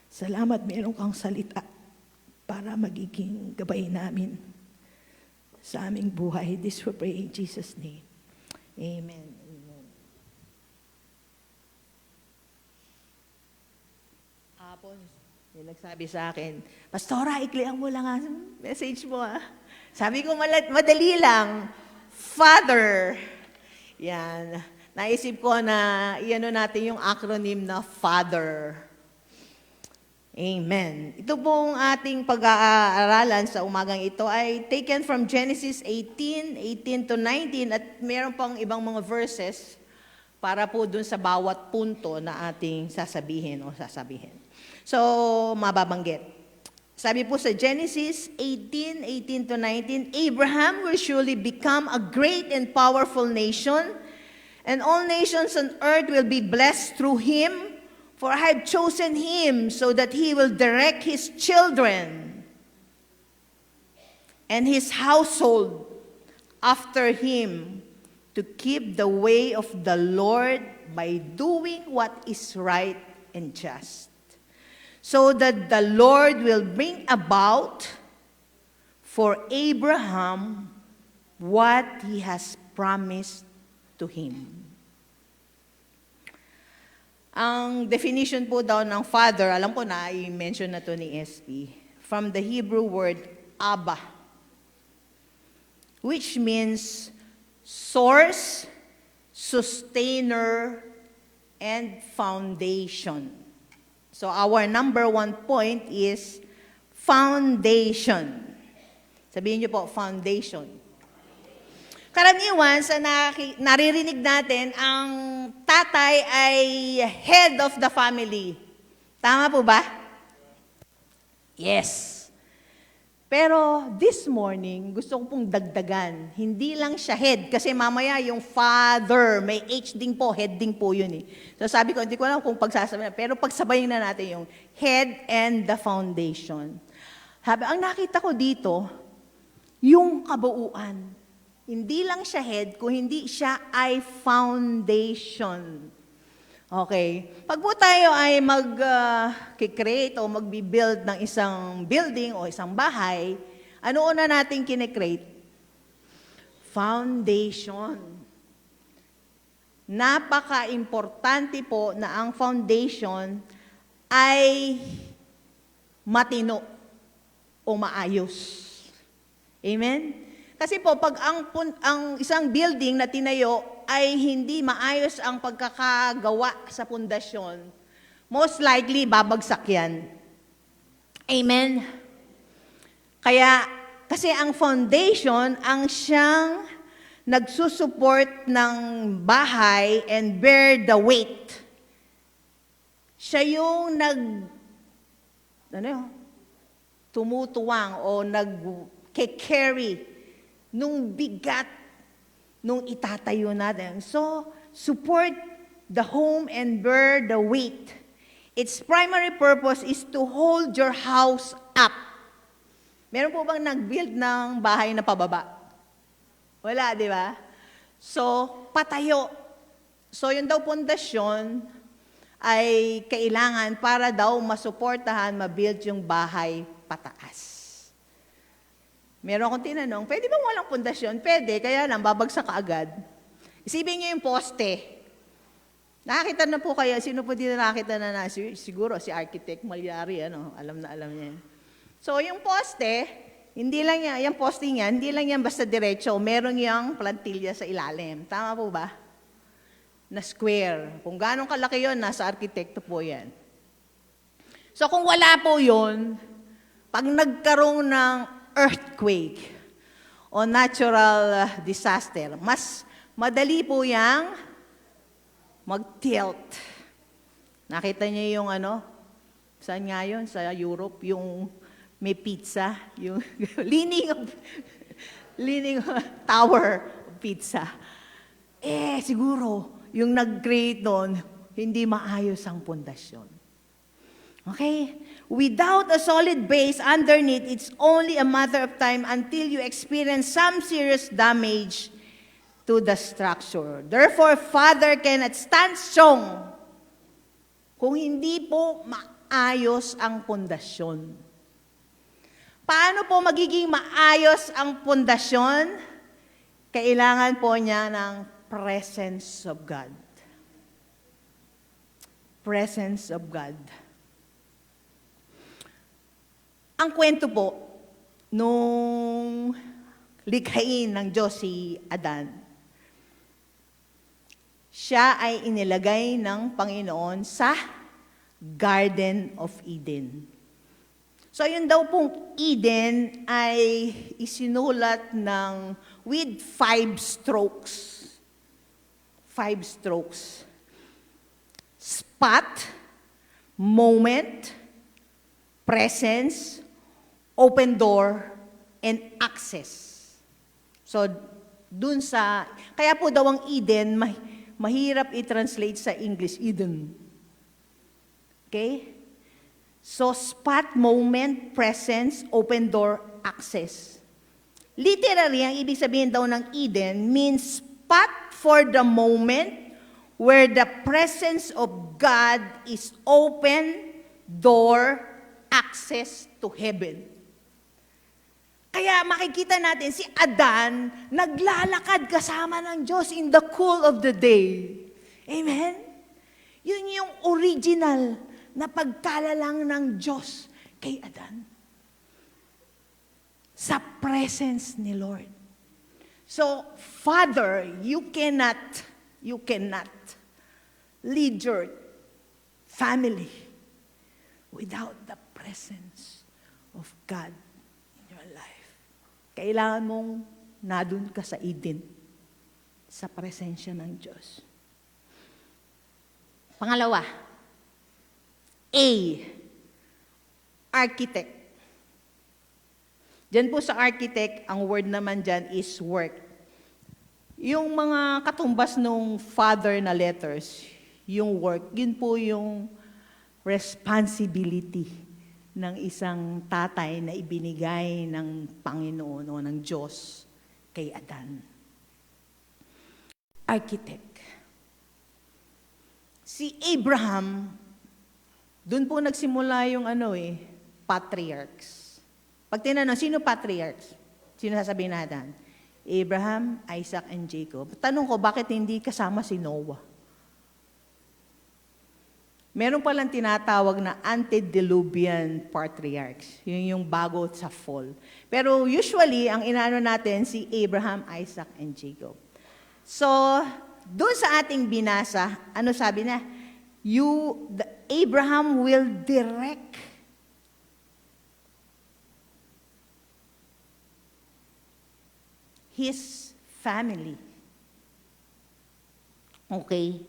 Salamat, mayroon kang salita para magiging gabay namin sa aming buhay. This we pray in Jesus' name. Amen. Amen. Hapon, may nagsabi sa akin, Pastora, iklian mo lang ang message mo. Sabi ko, madali lang. Father. Yan. Naisip ko na iano natin yung acronym na FATHER. Amen. Ito pong ating pag-aaralan sa umagang ito ay taken from Genesis 18 to 19 at meron pang ibang mga verses para po dun sa bawat punto na ating sasabihin. So, mababanggit. Sabi po sa Genesis 18 to 19, Abraham will surely become a great and powerful nation, and all nations on earth will be blessed through him, for I have chosen him so that he will direct his children and his household after him to keep the way of the Lord by doing what is right and just, so that the Lord will bring about for Abraham what he has promised to him. Ang definition po daw ng father, alam ko na, i-mention na to ni SP, from the Hebrew word Abba, which means source, sustainer, and foundation. So our number 1 point is foundation. Sabihin niyo po, foundation. Karaniwan sa naririnig natin, ang tatay ay head of the family. Tama po ba? Yes. Pero this morning, gusto ko pong dagdagan. Hindi lang siya head, kasi mamaya yung father, may H din po, head din po yun eh. So sabi ko, hindi ko alam kung pagsasabihin, pero pagsabayin na natin yung head and the foundation. Sabi, ang nakita ko dito, yung kabuuan. Hindi lang siya head, kung hindi siya ay foundation. Okay. Pag po tayo ay mag-create o mag-build ng isang building o isang bahay, ano una natin kine-create? Foundation. Napaka-importante po na ang foundation ay matino o maayos. Amen? Kasi po, pag ang isang building na tinayo ay hindi maayos ang pagkakagawa sa pundasyon, most likely babagsak yan. Amen? Kaya, kasi ang foundation, ang siyang nagsusupport ng bahay and bear the weight. Siya yung tumutuwang o nag-carry nung bigat nung itatayo natin. So, support the home and bear the weight. Its primary purpose is to hold your house up. Meron po bang nag-build ng bahay na pababa? Wala, di ba? So, patayo. So, yun daw pundasyon ay kailangan para daw masuportahan, ma-build yung bahay pataas. Meron akong tinanong, pwede bang walang pundasyon? Pwede, kaya lang, babagsak ka agad. Isipin niyo yung poste. Nakakita na po kayo, sino po dito nakakita na siguro si Architect Malyari, alam na alam niya. So, yung poste, hindi lang yan, yung poste niya, hindi lang yan basta diretso, meron yung plantilya sa ilalim. Tama po ba? Na square. Kung gano'ng kalaki yun, nasa arkitekto po yan. So, kung wala po yun, pag nagkaroon ng earthquake o natural disaster, mas madali po yang mag-tilt. Nakita niyo yung saan nga yun? Sa Europe, yung may pizza, yung leaning tower of pizza. Siguro, yung nag-create doon, hindi maayos ang pundasyon. Okay? Without a solid base underneath, it's only a matter of time until you experience some serious damage to the structure. Therefore, Father cannot stand strong kung hindi po maayos ang pundasyon. Paano po magiging maayos ang pundasyon? Kailangan po niya ng presence of God. Presence of God. Ang kwento po, nung likhain ng Diyos si Adan, siya ay inilagay ng Panginoon sa Garden of Eden. So yun daw pong Eden ay isinulat with 5 strokes. 5 strokes. Spot, moment, presence, open door, and access. So, kaya po daw ang Eden, mahirap i-translate sa English, Eden. Okay? So, spot, moment, presence, open door, access. Literally, ang ibig sabihin daw ng Eden means spot for the moment where the presence of God is open, door, access to heaven. Kaya makikita natin si Adan naglalakad kasama ng Diyos in the cool of the day. Amen? Yun yung original na pagkalalang ng Diyos kay Adan. Sa presence ni Lord. So, Father, you cannot lead your family without the presence of God in your life. Kailangan mong nadun ka sa Eden, sa presensya ng Diyos. Pangalawa, A, architect. Diyan po sa architect, ang word naman dyan is work. Yung mga katumbas nung father na letters, yung work, yun po yung responsibility ng isang tatay na ibinigay ng Panginoon o ng Diyos kay Adan. Architect. Si Abraham, doon po nagsimula yung patriarchs. Pag tinanong, sino patriarchs? Sino sasabihin natin? Abraham, Isaac, and Jacob. Tanong ko, bakit hindi kasama si Noah? Meron palang tinatawag na antediluvian patriarchs. Yun yung bago sa fall. Pero usually, ang inaano natin si Abraham, Isaac, and Jacob. So, doon sa ating binasa, ano sabi na? Abraham will direct his family. Okay?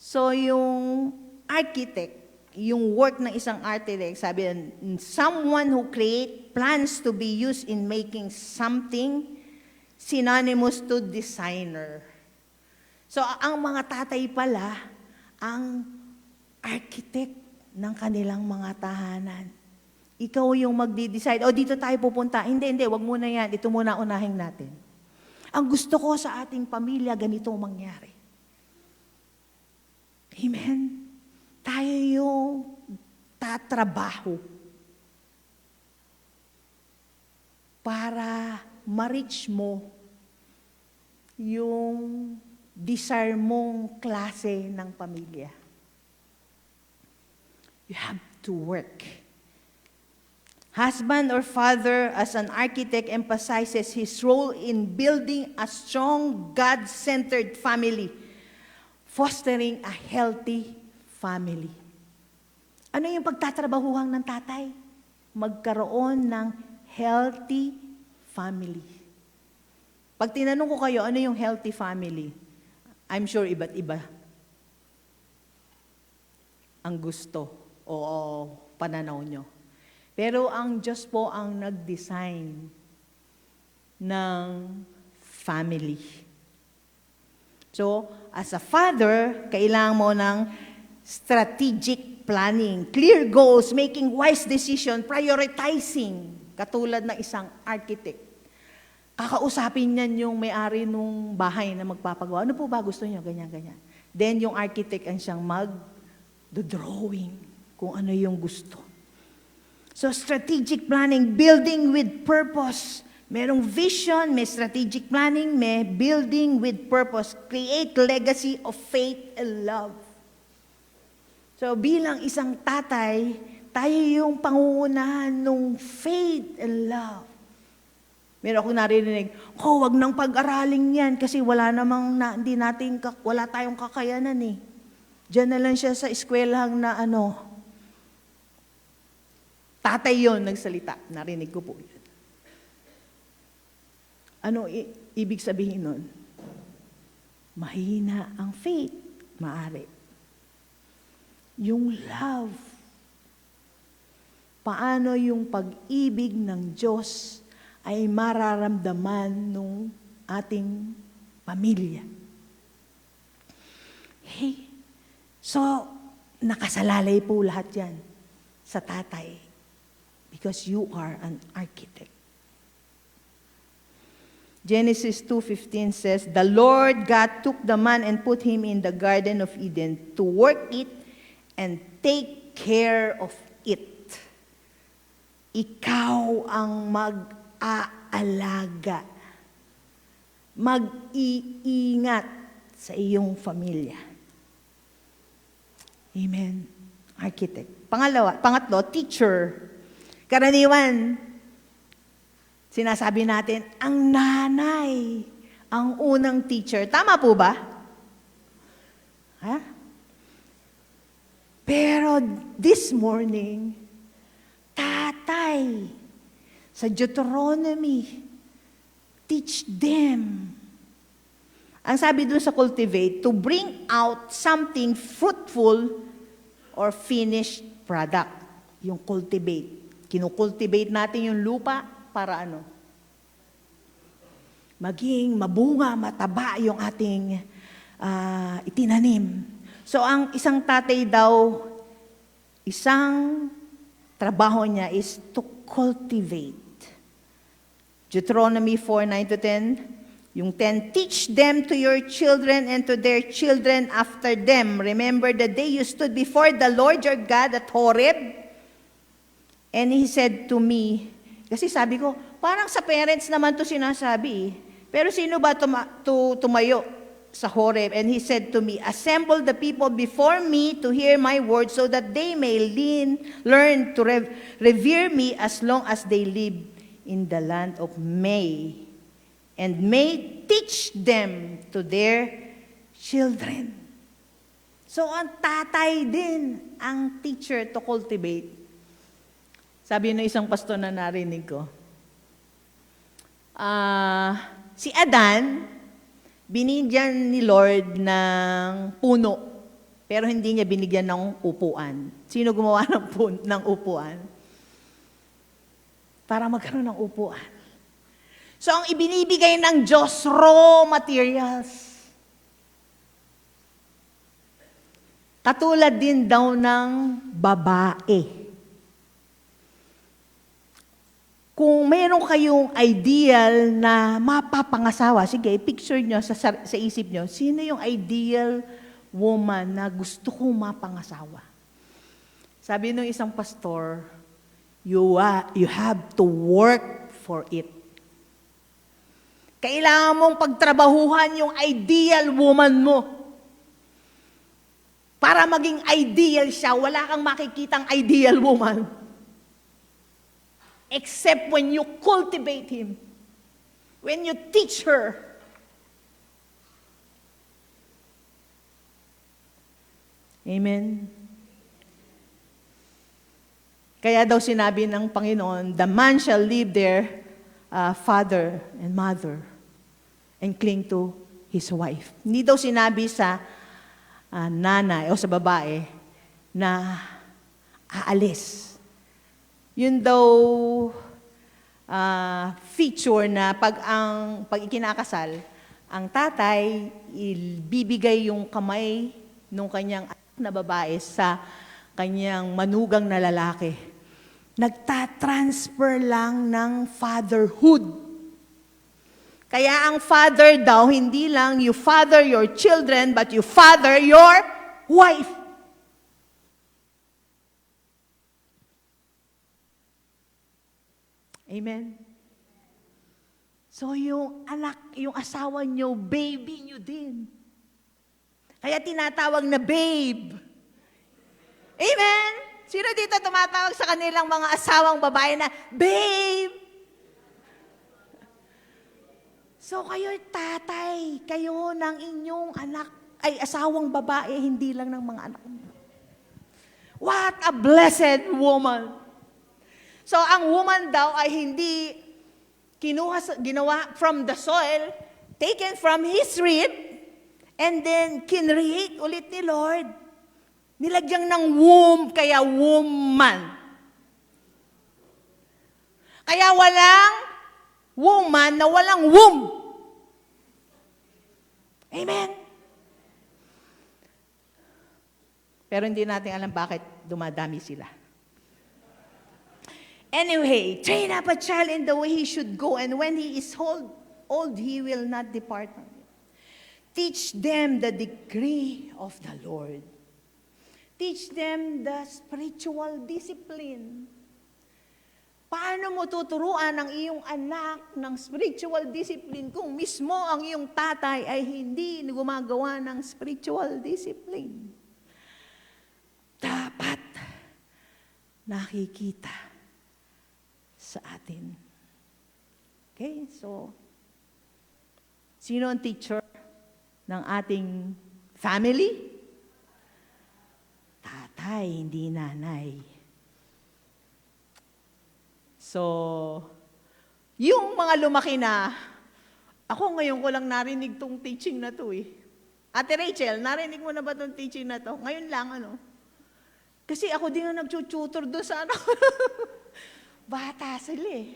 So, yung architect, yung work ng isang architect, sabi someone who create plans to be used in making something synonymous to designer. So, ang mga tatay pala, ang architect ng kanilang mga tahanan. Ikaw yung magdi-decide, dito tayo pupunta. Hindi, wag muna yan. Ito muna unahin natin. Ang gusto ko sa ating pamilya, ganito mangyari. Amen? Tayo yung tatrabaho para ma-reach mo yung desire mong klase ng pamilya. You have to work. Husband or father, as an architect, emphasizes his role in building a strong, God-centered family, fostering a healthy family. Ano yung pagtatrabahuhan ng tatay? Magkaroon ng healthy family. Pag tinanong ko kayo, ano yung healthy family? I'm sure iba't iba ang gusto o pananaw nyo. Pero ang Diyos po ang nag-design ng family. So, as a father, kailangan mo ng strategic planning, clear goals, making wise decision, prioritizing, katulad ng isang architect. Kakausapin niyan yung may-ari nung bahay na magpapagawa. Ano po ba gusto niyo? Ganyan, ganyan. Then yung architect ang siyang mag-drawing kung ano yung gusto. So strategic planning, building with purpose. Merong vision, may strategic planning, may building with purpose. Create legacy of faith and love. So bilang isang tatay, tayo yung pangungunahan ng faith and love. Meron akong narinig, wag nang pag-araling yan kasi wala tayong kakayanan eh. Diyan na lang siya sa eskwelahang na tatay yon nagsalita. Narinig ko po yun. Ano ibig sabihin nun? Mahina ang faith. Maari. Yung love. Paano yung pag-ibig ng Diyos ay mararamdaman nung ating pamilya. Hey, so nakasalalay po lahat yan sa tatay because you are an architect. Genesis 2:15 says, "The Lord God took the man and put him in the Garden of Eden to work it and take care of it." Ikaw ang mag-aalaga, mag-iingat sa iyong pamilya. Amen. Architect. Pangatlo, teacher. Karaniwan, sinasabi natin, ang nanay, ang unang teacher. Tama po ba? Ha? Pero this morning, tatay, sa Deuteronomy, teach them. Ang sabi dun sa cultivate, to bring out something fruitful or finished product. Yung cultivate. Kinukultivate natin yung lupa para ano? Maging mabunga, mataba yung ating itinanim. So ang isang tatay daw, isang trabaho niya is to cultivate. Deuteronomy 4:9-10, yung 10, teach them to your children and to their children after them. Remember the day you stood before the Lord your God at Horeb? And He said to me, kasi sabi ko, parang sa parents naman to sinasabi. Pero sino ba tumayo sa Horeb? And He said to me, assemble the people before me to hear my word so that they may learn to revere me as long as they live in the land of May, and may teach them to their children. So, ang tatay din ang teacher to cultivate. Sabi ng isang pastor na narinig ko, si Adan, binigyan ni Lord ng puno, pero hindi niya binigyan ng upuan. Sino gumawa ng upuan? Para magkaroon ng upuan. So, ang ibinibigay ng Diyos, raw materials. Katulad din daw ng babae. Kung mayroon kayong ideal na mapapangasawa, sige, picture nyo sa isip nyo, sino yung ideal woman na gusto kong mapangasawa? Sabi ng isang pastor, you have to work for it. Kailangan mong pagtrabahuhan yung ideal woman mo. Para maging ideal siya, wala kang makikitang ideal woman. Except when you cultivate him. When you teach her. Amen. Kaya daw sinabi ng Panginoon, the man shall leave their father and mother and cling to his wife. Hindi daw sinabi sa nanay o sa babae na aalis. Yun daw feature na pag ikinakasal, ang tatay ibibigay yung kamay ng kanyang anak na babae sa kanyang manugang na lalaki. Nagtatransfer lang ng fatherhood. Kaya ang father daw, hindi lang you father your children, but you father your wife. Amen? So yung anak, yung asawa nyo, baby nyo din. Kaya tinatawag na babe. Amen? Sino dito tumatawag sa kanilang mga asawang babae na, babe? So kayo tatay, kayo ng inyong anak, ay asawang babae, hindi lang ng mga anak mo. What a blessed woman. So ang woman daw ay hindi ginawa from the soil, taken from his rib, and then kinreate ulit ni Lord. Nilagyan ng womb, kaya woman. Kaya walang woman na walang womb. Amen? Pero hindi natin alam bakit dumadami sila. Anyway, train up a child in the way he should go, and when he is old, he will not depart from it. Teach them the decree of the Lord. Teach them the spiritual discipline. Paano mo tuturuan ang iyong anak ng spiritual discipline kung mismo ang iyong tatay ay hindi gumagawa ng spiritual discipline? Dapat nakikita sa atin. Okay, so sino ang teacher ng ating family? Tatay, hindi nanay. So, yung mga lumaki na, ako ngayon ko lang narinig tong teaching na to eh. Ate Rachel, narinig mo na ba tong teaching na to? Ngayon lang, ano? Kasi ako din ang nagtututor doon sa anak. Bata sila eh.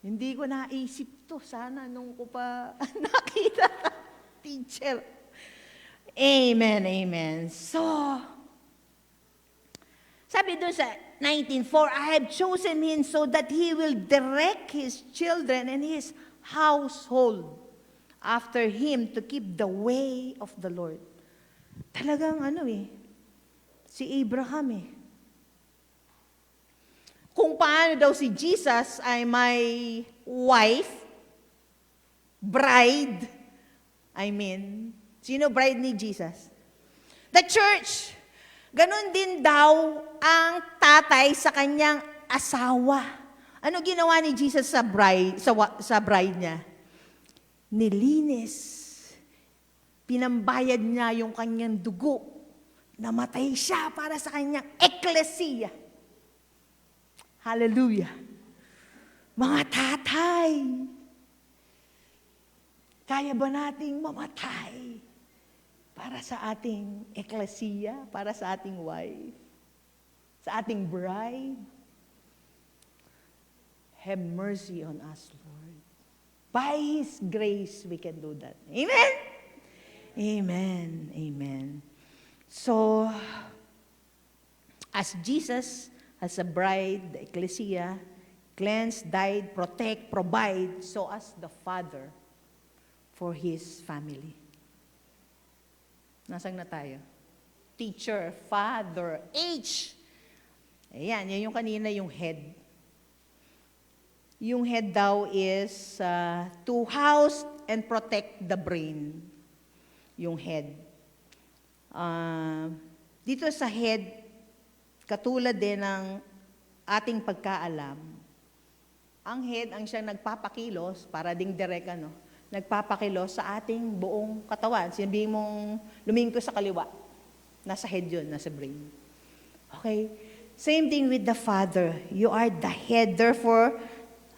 Hindi ko naisip to. Sana nung ko pa nakita ka, teacher. Amen, amen. So, sabi doon sa 19:4, I have chosen him so that he will direct his children and his household after him to keep the way of the Lord. Talagang si Abraham Kung paano daw si Jesus ay may wife, bride, sino bride ni Jesus? The church. Ganon din daw ang tatay sa kanyang asawa. Ano ginawa ni Jesus sa bride niya? Nilinis. Pinambayad niya yung kanyang dugo. Namatay siya para sa kanyang eklesiya. Hallelujah. Mga tatay, kaya ba nating mamatay para sa ating eklesiya, para sa ating wife, sa ating bride? Have mercy on us, Lord. By His grace, we can do that. Amen? Amen. Amen. So, as Jesus, as a bride, the ecclesia, cleanse, died, protect, provide, so as the Father for His family. Nasaan na tayo? Teacher, Father, H. Ayan, yan yung kanina yung head. Yung head daw is to house and protect the brain. Yung head. Dito sa head, katulad din ng ating pagkaalam, ang head ang siyang nagpapakilos, para ding direct nagpapakilos sa ating buong katawan. Sinabihin mong lumingko sa kaliwa, nasa head yun, nasa brain. Okay? Same thing with the Father. You are the head. Therefore,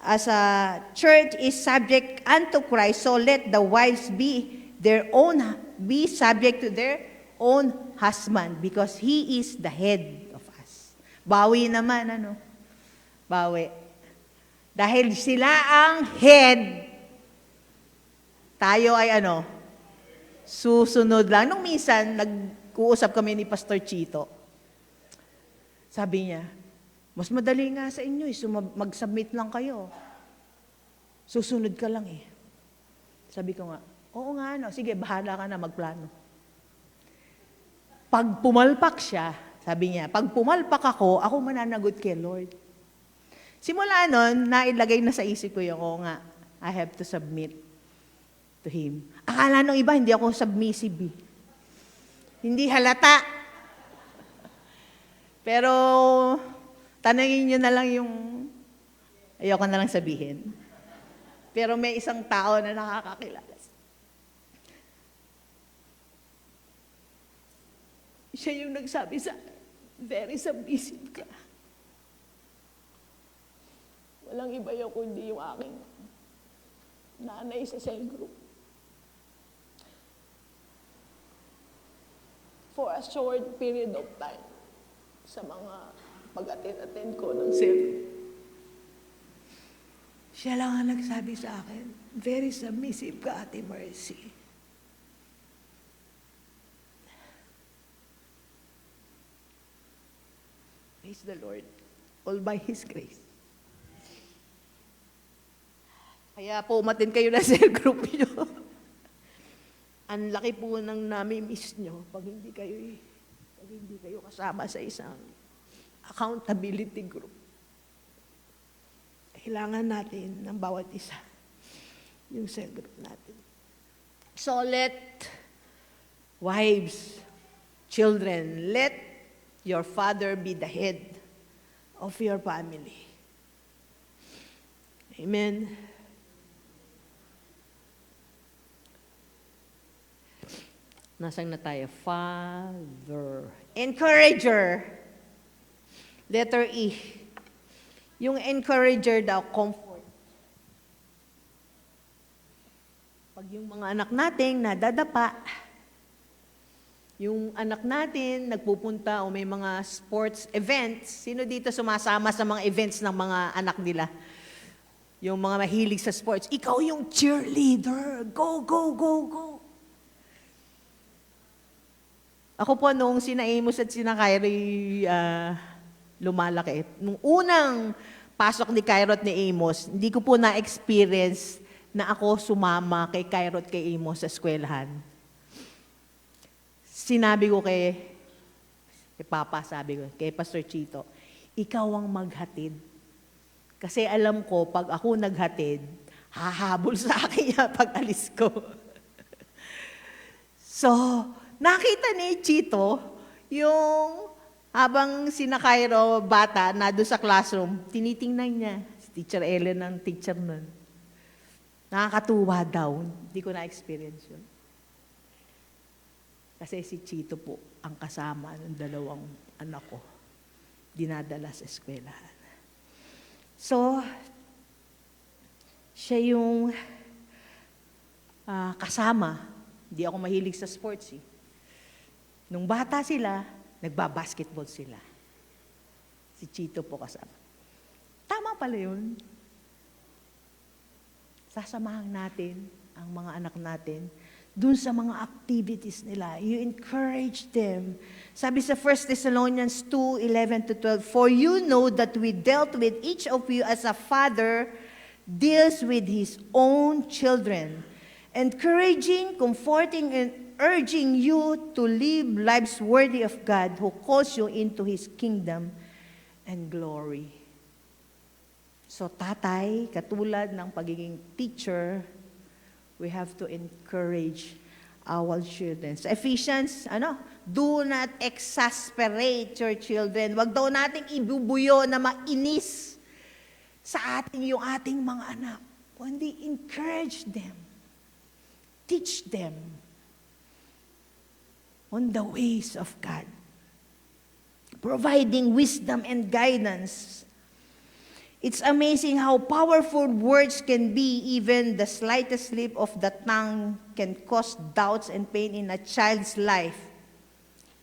as a church is subject unto Christ, so let the wives be subject to their own husband, because He is the head. Bawi naman, Bawi. Dahil sila ang head, tayo ay susunod lang. Nung minsan, nag-uusap kami ni Pastor Chito. Sabi niya, mas madali nga sa inyo, mag-submit lang kayo. Susunod ka lang Sabi ko nga, oo nga, sige, bahala ka na magplano. Pag pumalpak siya, sabi niya, pag pumalpak ako mananagot kay Lord. Simula nun, nailagay na sa isip ko yung, nga, I have to submit to Him. Akala nung iba, hindi ako submissive. Hindi halata. Pero, tanangin nyo na lang yung, ayoko na lang sabihin. Pero may isang tao na nakakakilala. Siya yung nagsabi sa akin, very submissive ka. Walang iba yung kundi yung aking nanay sa cell group. For a short period of time, sa mga pag-attend ko ng cell group, siya lang ang nagsabi sa akin, very submissive ka, Ate Mercy. Praise the Lord. All by His grace. Kaya po umatin kayo na cell group nyo. Ang laki po ng nami-miss nyo pag hindi kayo kasama sa isang accountability group. Kailangan natin ng bawat isa yung cell group natin. So let wives, children, let your father be the head of your family. Amen. Nasaan na tayo? Father. Encourager. Letter E. Yung encourager daw, comfort. Pag yung mga anak nating nadadapa, yung anak natin nagpupunta o may mga sports events, sino dito sumasama sa mga events ng mga anak nila? Yung mga mahilig sa sports, ikaw yung cheerleader. Go, go, go, go. Ako po, nung sina Amos at sina Kyrie lumalaki, nung unang pasok ni Kyrie at ni Amos, hindi ko po na-experience na ako sumama kay Kyrie at kay Amos sa eskwelahan. Sinabi ko kay Papa, sabi ko, kay Pastor Chito, ikaw ang maghatid. Kasi alam ko, pag ako naghatid, hahabol sa akin yan pag alis ko. So, nakita ni Chito, yung habang sina Cairo, bata, na doon sa classroom, tinitingnan niya, si Teacher Ellen ang teacher nun. Nakakatuwa daw. Hindi ko na-experience yun. Kasi si Chito po ang kasama ng dalawang anak ko, dinadala sa eskwelahan. So, siya yung kasama. Hindi ako mahilig sa sports eh. Nung bata sila, nagbabasketball sila. Si Chito po kasama. Tama pala yun. Sasamahan natin ang mga anak natin dun sa mga activities nila. You encourage them. Sabi sa 1 Thessalonians 2:11-12, for you know that we dealt with each of you as a father deals with his own children, encouraging, comforting, and urging you to live lives worthy of God who calls you into His kingdom and glory. So tatay, katulad ng pagiging teacher, we have to encourage our children. Sa Ephesians, do not exasperate your children. Wag daw nating ibubuyo na mainis sa yung ating mga anak. Kundi encourage them. Teach them on the ways of God. Providing wisdom and guidance. It's amazing how powerful words can be. Even the slightest slip of the tongue can cause doubts and pain in a child's life.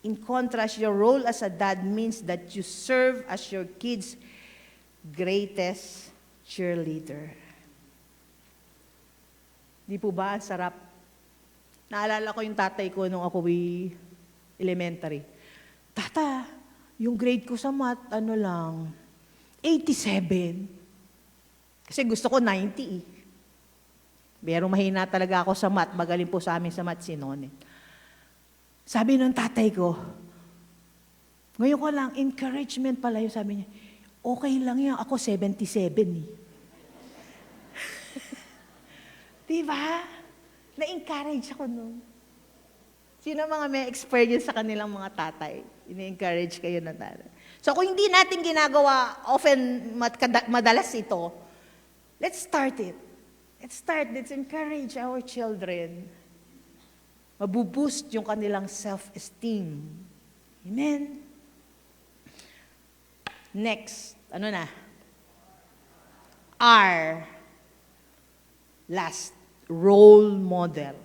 In contrast, your role as a dad means that you serve as your kid's greatest cheerleader. Di po ba? Sarap. Naalala ko yung tatay ko nung ako elementary. Tata, yung grade ko sa math, 87. Kasi gusto ko 90 eh. Pero mahina talaga ako sa math. Magaling po sa amin sa math si Nonet. Sabi nung tatay ko, ngayon ko lang, encouragement pala yun. Sabi niya, okay lang yan. Ako 77 eh. Diba? Na-encourage ako nun. Sino mga may experience sa kanilang mga tatay? Ini-encourage kayo na tatay. So kung hindi natin ginagawa, often madalas ito, let's start it. Let's encourage our children. Mabuboost yung kanilang self-esteem. Amen? Next, R. Last, role model.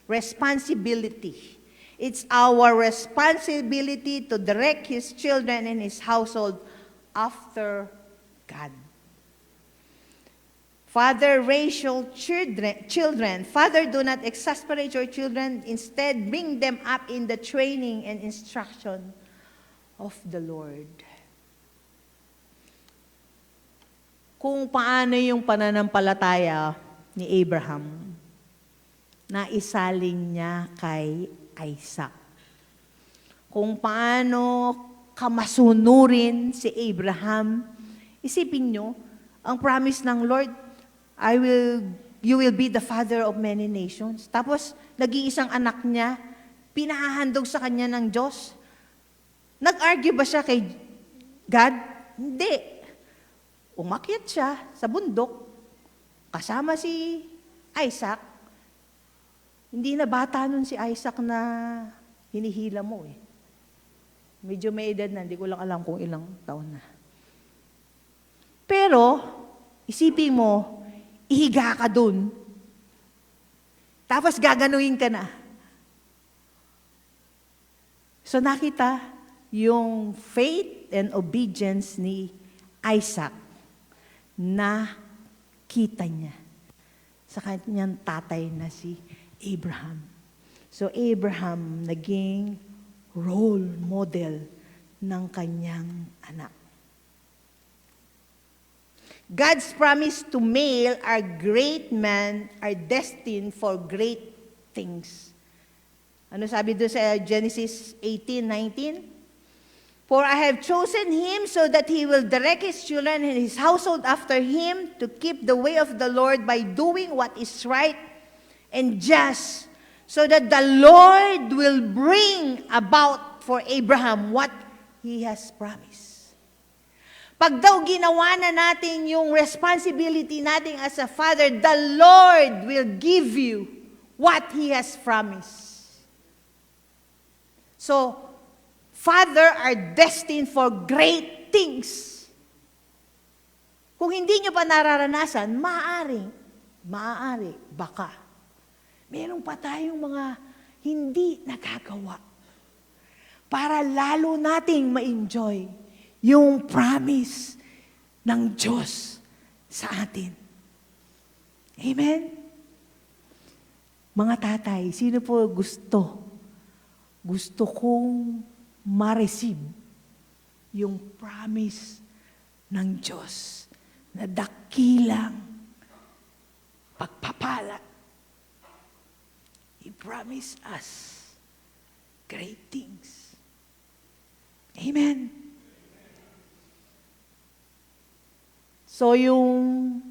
Responsibility. It's our responsibility to direct His children and His household after God. Father, raise your children. Father, do not exasperate your children. Instead, bring them up in the training and instruction of the Lord. Kung paano yung pananampalataya ni Abraham, na isaling niya kay Isaac. Kung paano kamasunurin si Abraham, isipin nyo, ang promise ng Lord, you will be the father of many nations. Tapos, nag-iisang anak niya, pinahahandog sa kanya ng Diyos. Nag-argue ba siya kay God? Hindi. Umakyat siya sa bundok, kasama si Isaac. Hindi na bata nun si Isaac na hinihila mo eh. Medyo may edad na, hindi ko lang alam kung ilang taon na. Pero, isipin mo, ihiga ka dun. Tapos gaganuin ka na. So nakita yung faith and obedience ni Isaac na kita niya sa kanyang tatay na si Abraham. So Abraham naging role model ng kanyang anak. God's promise to male are great men are destined for great things. Ano sabi doon sa Genesis 18:19? For I have chosen him so that he will direct his children and his household after him to keep the way of the Lord by doing what is right and just, so that the Lord will bring about for Abraham what he has promised. Pag daw ginawa na natin yung responsibility natin as a father, the Lord will give you what He has promised. So, father are destined for great things. Kung hindi nyo pa nararanasan, maaari, baka. Meron pa tayong mga hindi nagagawa para lalo nating ma-enjoy yung promise ng Diyos sa atin. Amen? Mga tatay, sino po gusto kong ma-receive yung promise ng Diyos na dakilang pagpapala. He promised us great things. Amen? So yung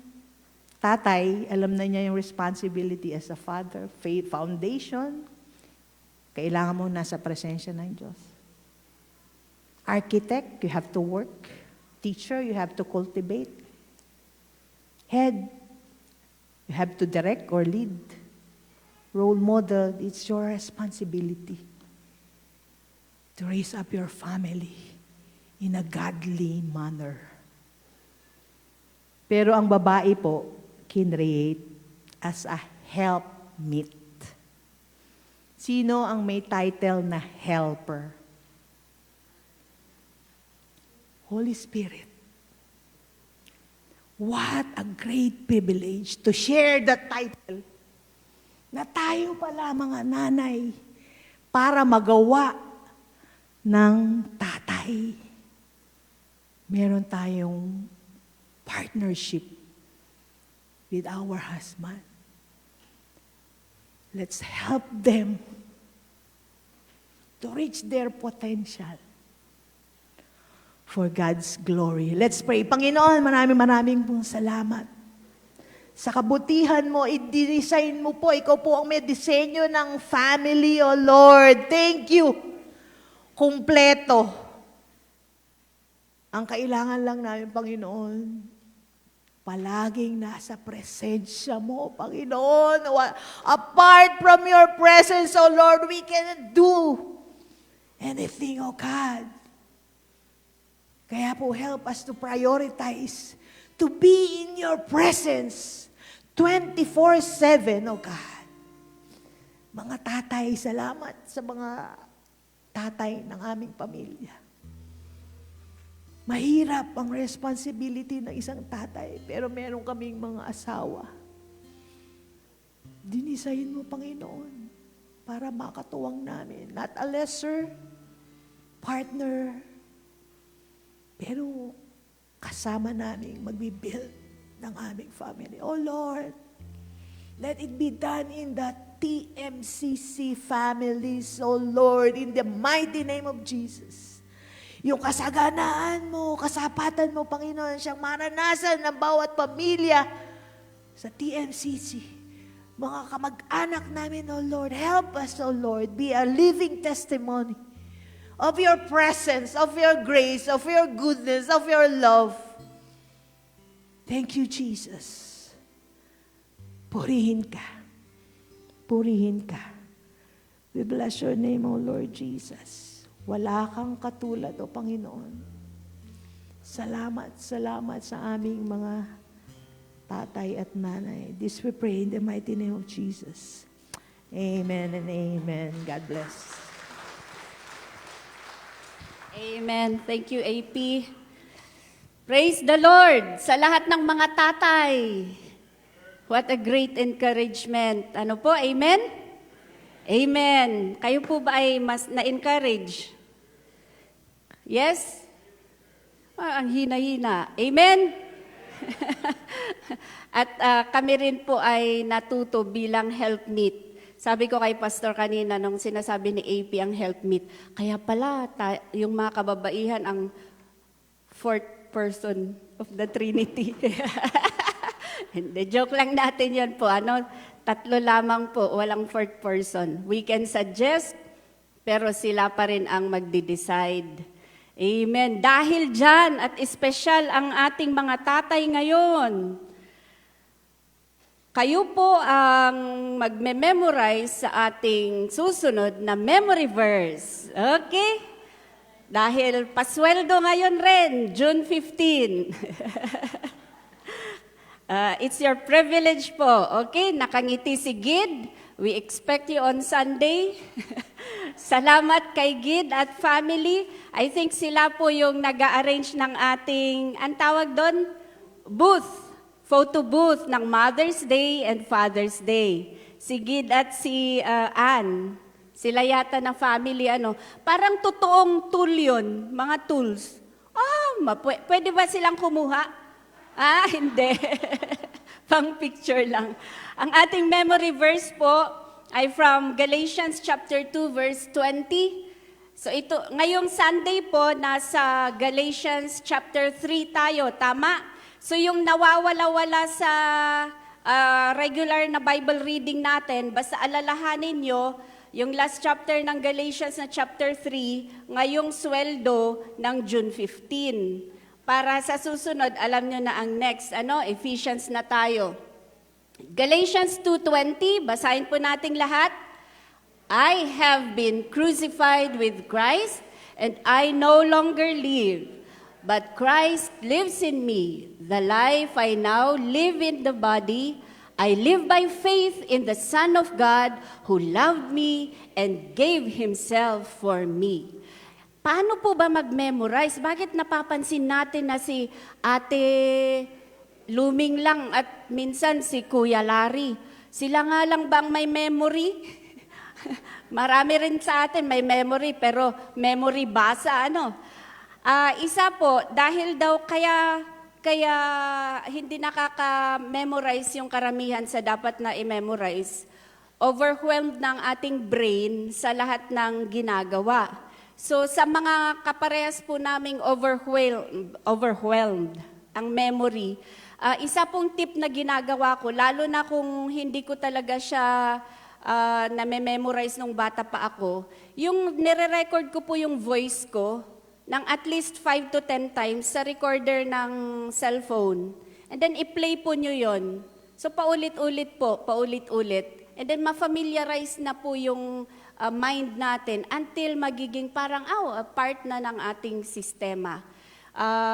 tatay, alam na niya yung responsibility as a father, faith foundation, kailangan mo nasa presensya ng Diyos. Architect, you have to work. Teacher, you have to cultivate. Head, you have to direct or lead. Role model, it's your responsibility to raise up your family in a godly manner. Pero ang babae po, kinreate as a helpmeet. Sino ang may title na helper? Holy Spirit. What a great privilege to share that title na tayo pala mga nanay para magawa ng tatay. Meron tayong partnership with our husband. Let's help them to reach their potential for God's glory. Let's pray. Panginoon, maraming pong salamat. Sa kabutihan mo, i-design mo po. Ikaw po ang may disenyo ng family, O Lord. Thank you. Kumpleto. Ang kailangan lang namin, Panginoon, palaging nasa presensya mo, Panginoon. Apart from your presence, O Lord, we cannot do anything, O God. Kaya po, help us to prioritize to be in your presence 24/7, O God. Mga tatay, salamat sa mga tatay ng aming pamilya. Mahirap ang responsibility ng isang tatay, pero meron kaming mga asawa. Dinisayin mo, Panginoon, para makatuwang namin. Not a lesser partner, pero kasama namin magbibuild ng aming family. Oh Lord, let it be done in the TMCC families, oh Lord, in the mighty name of Jesus. Yung kasaganaan mo, kasapatan mo, Panginoon, siyang maranasan ng bawat pamilya sa TMCC. Mga kamag-anak namin, O Lord, help us, O Lord, be a living testimony of your presence, of your grace, of your goodness, of your love. Thank you, Jesus. Purihin ka. Purihin ka. We bless your name, O Lord Jesus. Wala kang katulad, O Panginoon. Salamat sa aming mga tatay at nanay. This we pray in the mighty name of Jesus. Amen and amen. God bless. Amen. Thank you, AP. Praise the Lord sa lahat ng mga tatay. What a great encouragement. Ano po, amen? Amen. Kayo po ba ay mas na-encourage? Yes? Ang hina-hina. Amen? At kami rin po ay natuto bilang helpmeet. Sabi ko kay Pastor kanina nung sinasabi ni AP ang helpmeet, kaya pala yung mga kababaihan ang fourth person of the Trinity. Hindi, joke lang natin yan po. Tatlo lamang po, walang fourth person. We can suggest, pero sila pa rin ang magde-decide. Amen. Dahil dyan, at espesyal ang ating mga tatay ngayon, kayo po ang magme-memorize sa ating susunod na memory verse. Okay? Dahil pasweldo ngayon rin, June 15. It's your privilege po, okay? Nakangiti si Gid. We expect you on Sunday. Salamat kay Gid at family. I think sila po yung nag-arrange ng ating, ang tawag doon? Booth. Photo booth ng Mother's Day and Father's Day. Si Gid at si Ann. Sila yata na family, parang totoong tool yun, mga tools. Pwede ba silang kumuha? Hindi. Pang picture lang. Ang ating memory verse po ay from Galatians chapter 2 verse 20. So ito, ngayong Sunday po, nasa Galatians chapter 3 tayo, tama? So yung nawawala-wala sa regular na Bible reading natin, basta alalahanin nyo, yung last chapter ng Galatians na chapter 3, ngayong sweldo ng June 15. Para sa susunod, alam nyo na ang next, Ephesians na tayo. Galatians 2:20, basahin po nating lahat. I have been crucified with Christ, and I no longer live, but Christ lives in me. The life I now live in the body, I live by faith in the Son of God who loved me and gave Himself for me. Paano po ba mag-memorize? Bakit napapansin natin na si Ate Luming lang at minsan si Kuya Larry? Sila nga lang bang may memory? Marami rin sa atin may memory, pero memory basa, isa po, dahil daw kaya hindi nakaka-memorize yung karamihan sa dapat na i-memorize, overwhelmed ng ating brain sa lahat ng ginagawa. So sa mga kaparehas po naming overwhelmed ang memory, isa pong tip na ginagawa ko, lalo na kung hindi ko talaga siya na-memorize nung bata pa ako, yung nire-record ko po yung voice ko ng at least 5 to 10 times sa recorder ng cellphone. And then i-play po nyo yon. So paulit-ulit po, paulit-ulit. And then ma-familiarize na po yung mind natin until magiging parang part na ng ating sistema.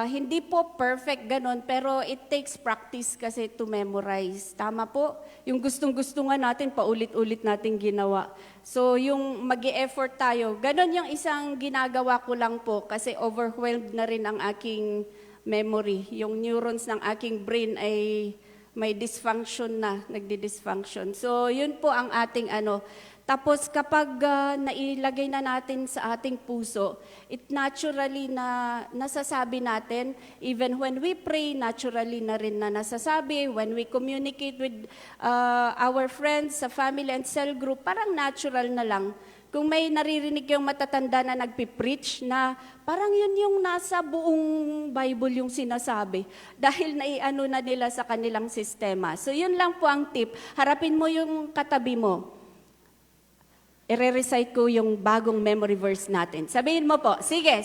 Hindi po perfect ganun, pero it takes practice kasi to memorize. Tama po? Yung gustong-gusto nga natin, paulit-ulit natin ginawa. So yung mag-e-effort tayo, ganun yung isang ginagawa ko lang po kasi overwhelmed na rin ang aking memory. Yung neurons ng aking brain ay may dysfunction na, nagdi-dysfunction. So yun po ang ating Tapos kapag nailagay na natin sa ating puso, it naturally na nasasabi natin, even when we pray, naturally na rin na nasasabi, when we communicate with our friends, sa family and cell group, parang natural na lang. Kung may naririnig yung matatanda na nagpipreach na parang yun yung nasa buong Bible yung sinasabi dahil naiano na nila sa kanilang sistema. So yun lang po ang tip. Harapin mo yung katabi mo. I-recite ko yung bagong memory verse natin. Sabihin mo po, sige.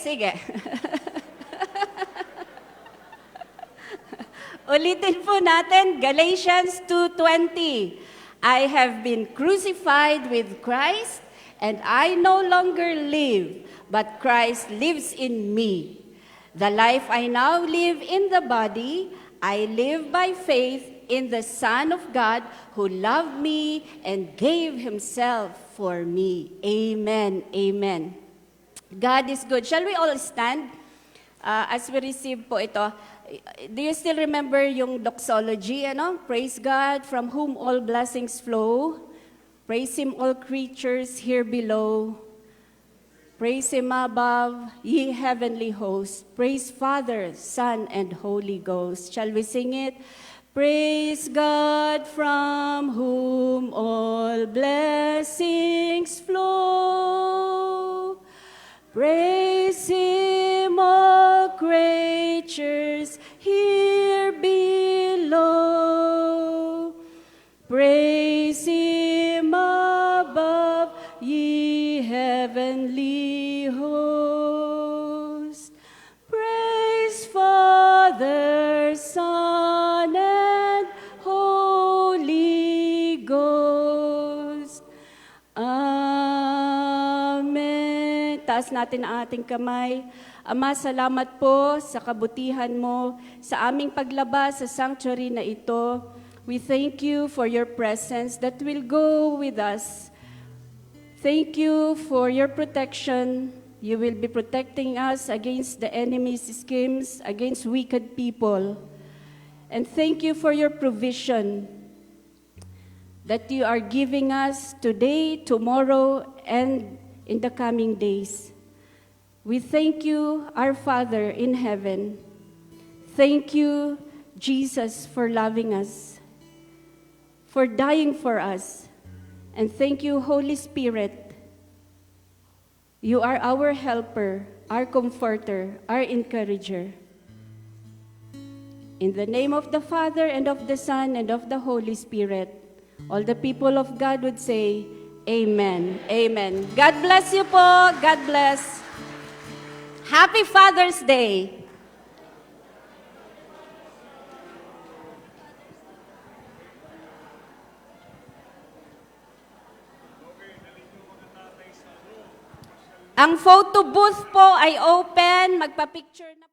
Ulitin po natin, Galatians 2:20. I have been crucified with Christ, and I no longer live, but Christ lives in me. The life I now live in the body, I live by faith in the Son of God who loved me and gave Himself for me. Amen. Amen. God is good. Shall we all stand? as we receive po ito, do you still remember yung doxology, ano? Praise God, from whom all blessings flow. Praise Him, all creatures here below. Praise Him above, ye heavenly hosts. Praise Father, Son, and Holy Ghost. Shall we sing it? Praise God, from whom all blessings flow. Praise Him, all creatures here below. Praise Him above, ye heavenly hosts. Praise Father, Son, and Holy Ghost. Amen. Taas natin ang ating kamay. Ama, salamat po sa kabutihan mo sa aming paglabas sa sanctuary na ito. We thank you for your presence that will go with us. Thank you for your protection. You will be protecting us against the enemy's schemes, against wicked people. And thank you for your provision that you are giving us today, tomorrow, and in the coming days. We thank you, our Father in heaven. Thank you, Jesus, for loving us, for dying for us. And thank you, Holy Spirit. You are our helper, our comforter, our encourager. In the name of the Father, and of the Son, and of the Holy Spirit, all the people of God would say, Amen. Amen. God bless you po. God bless. Happy Father's Day. Ang photo booth po ay open. Magpa-picture na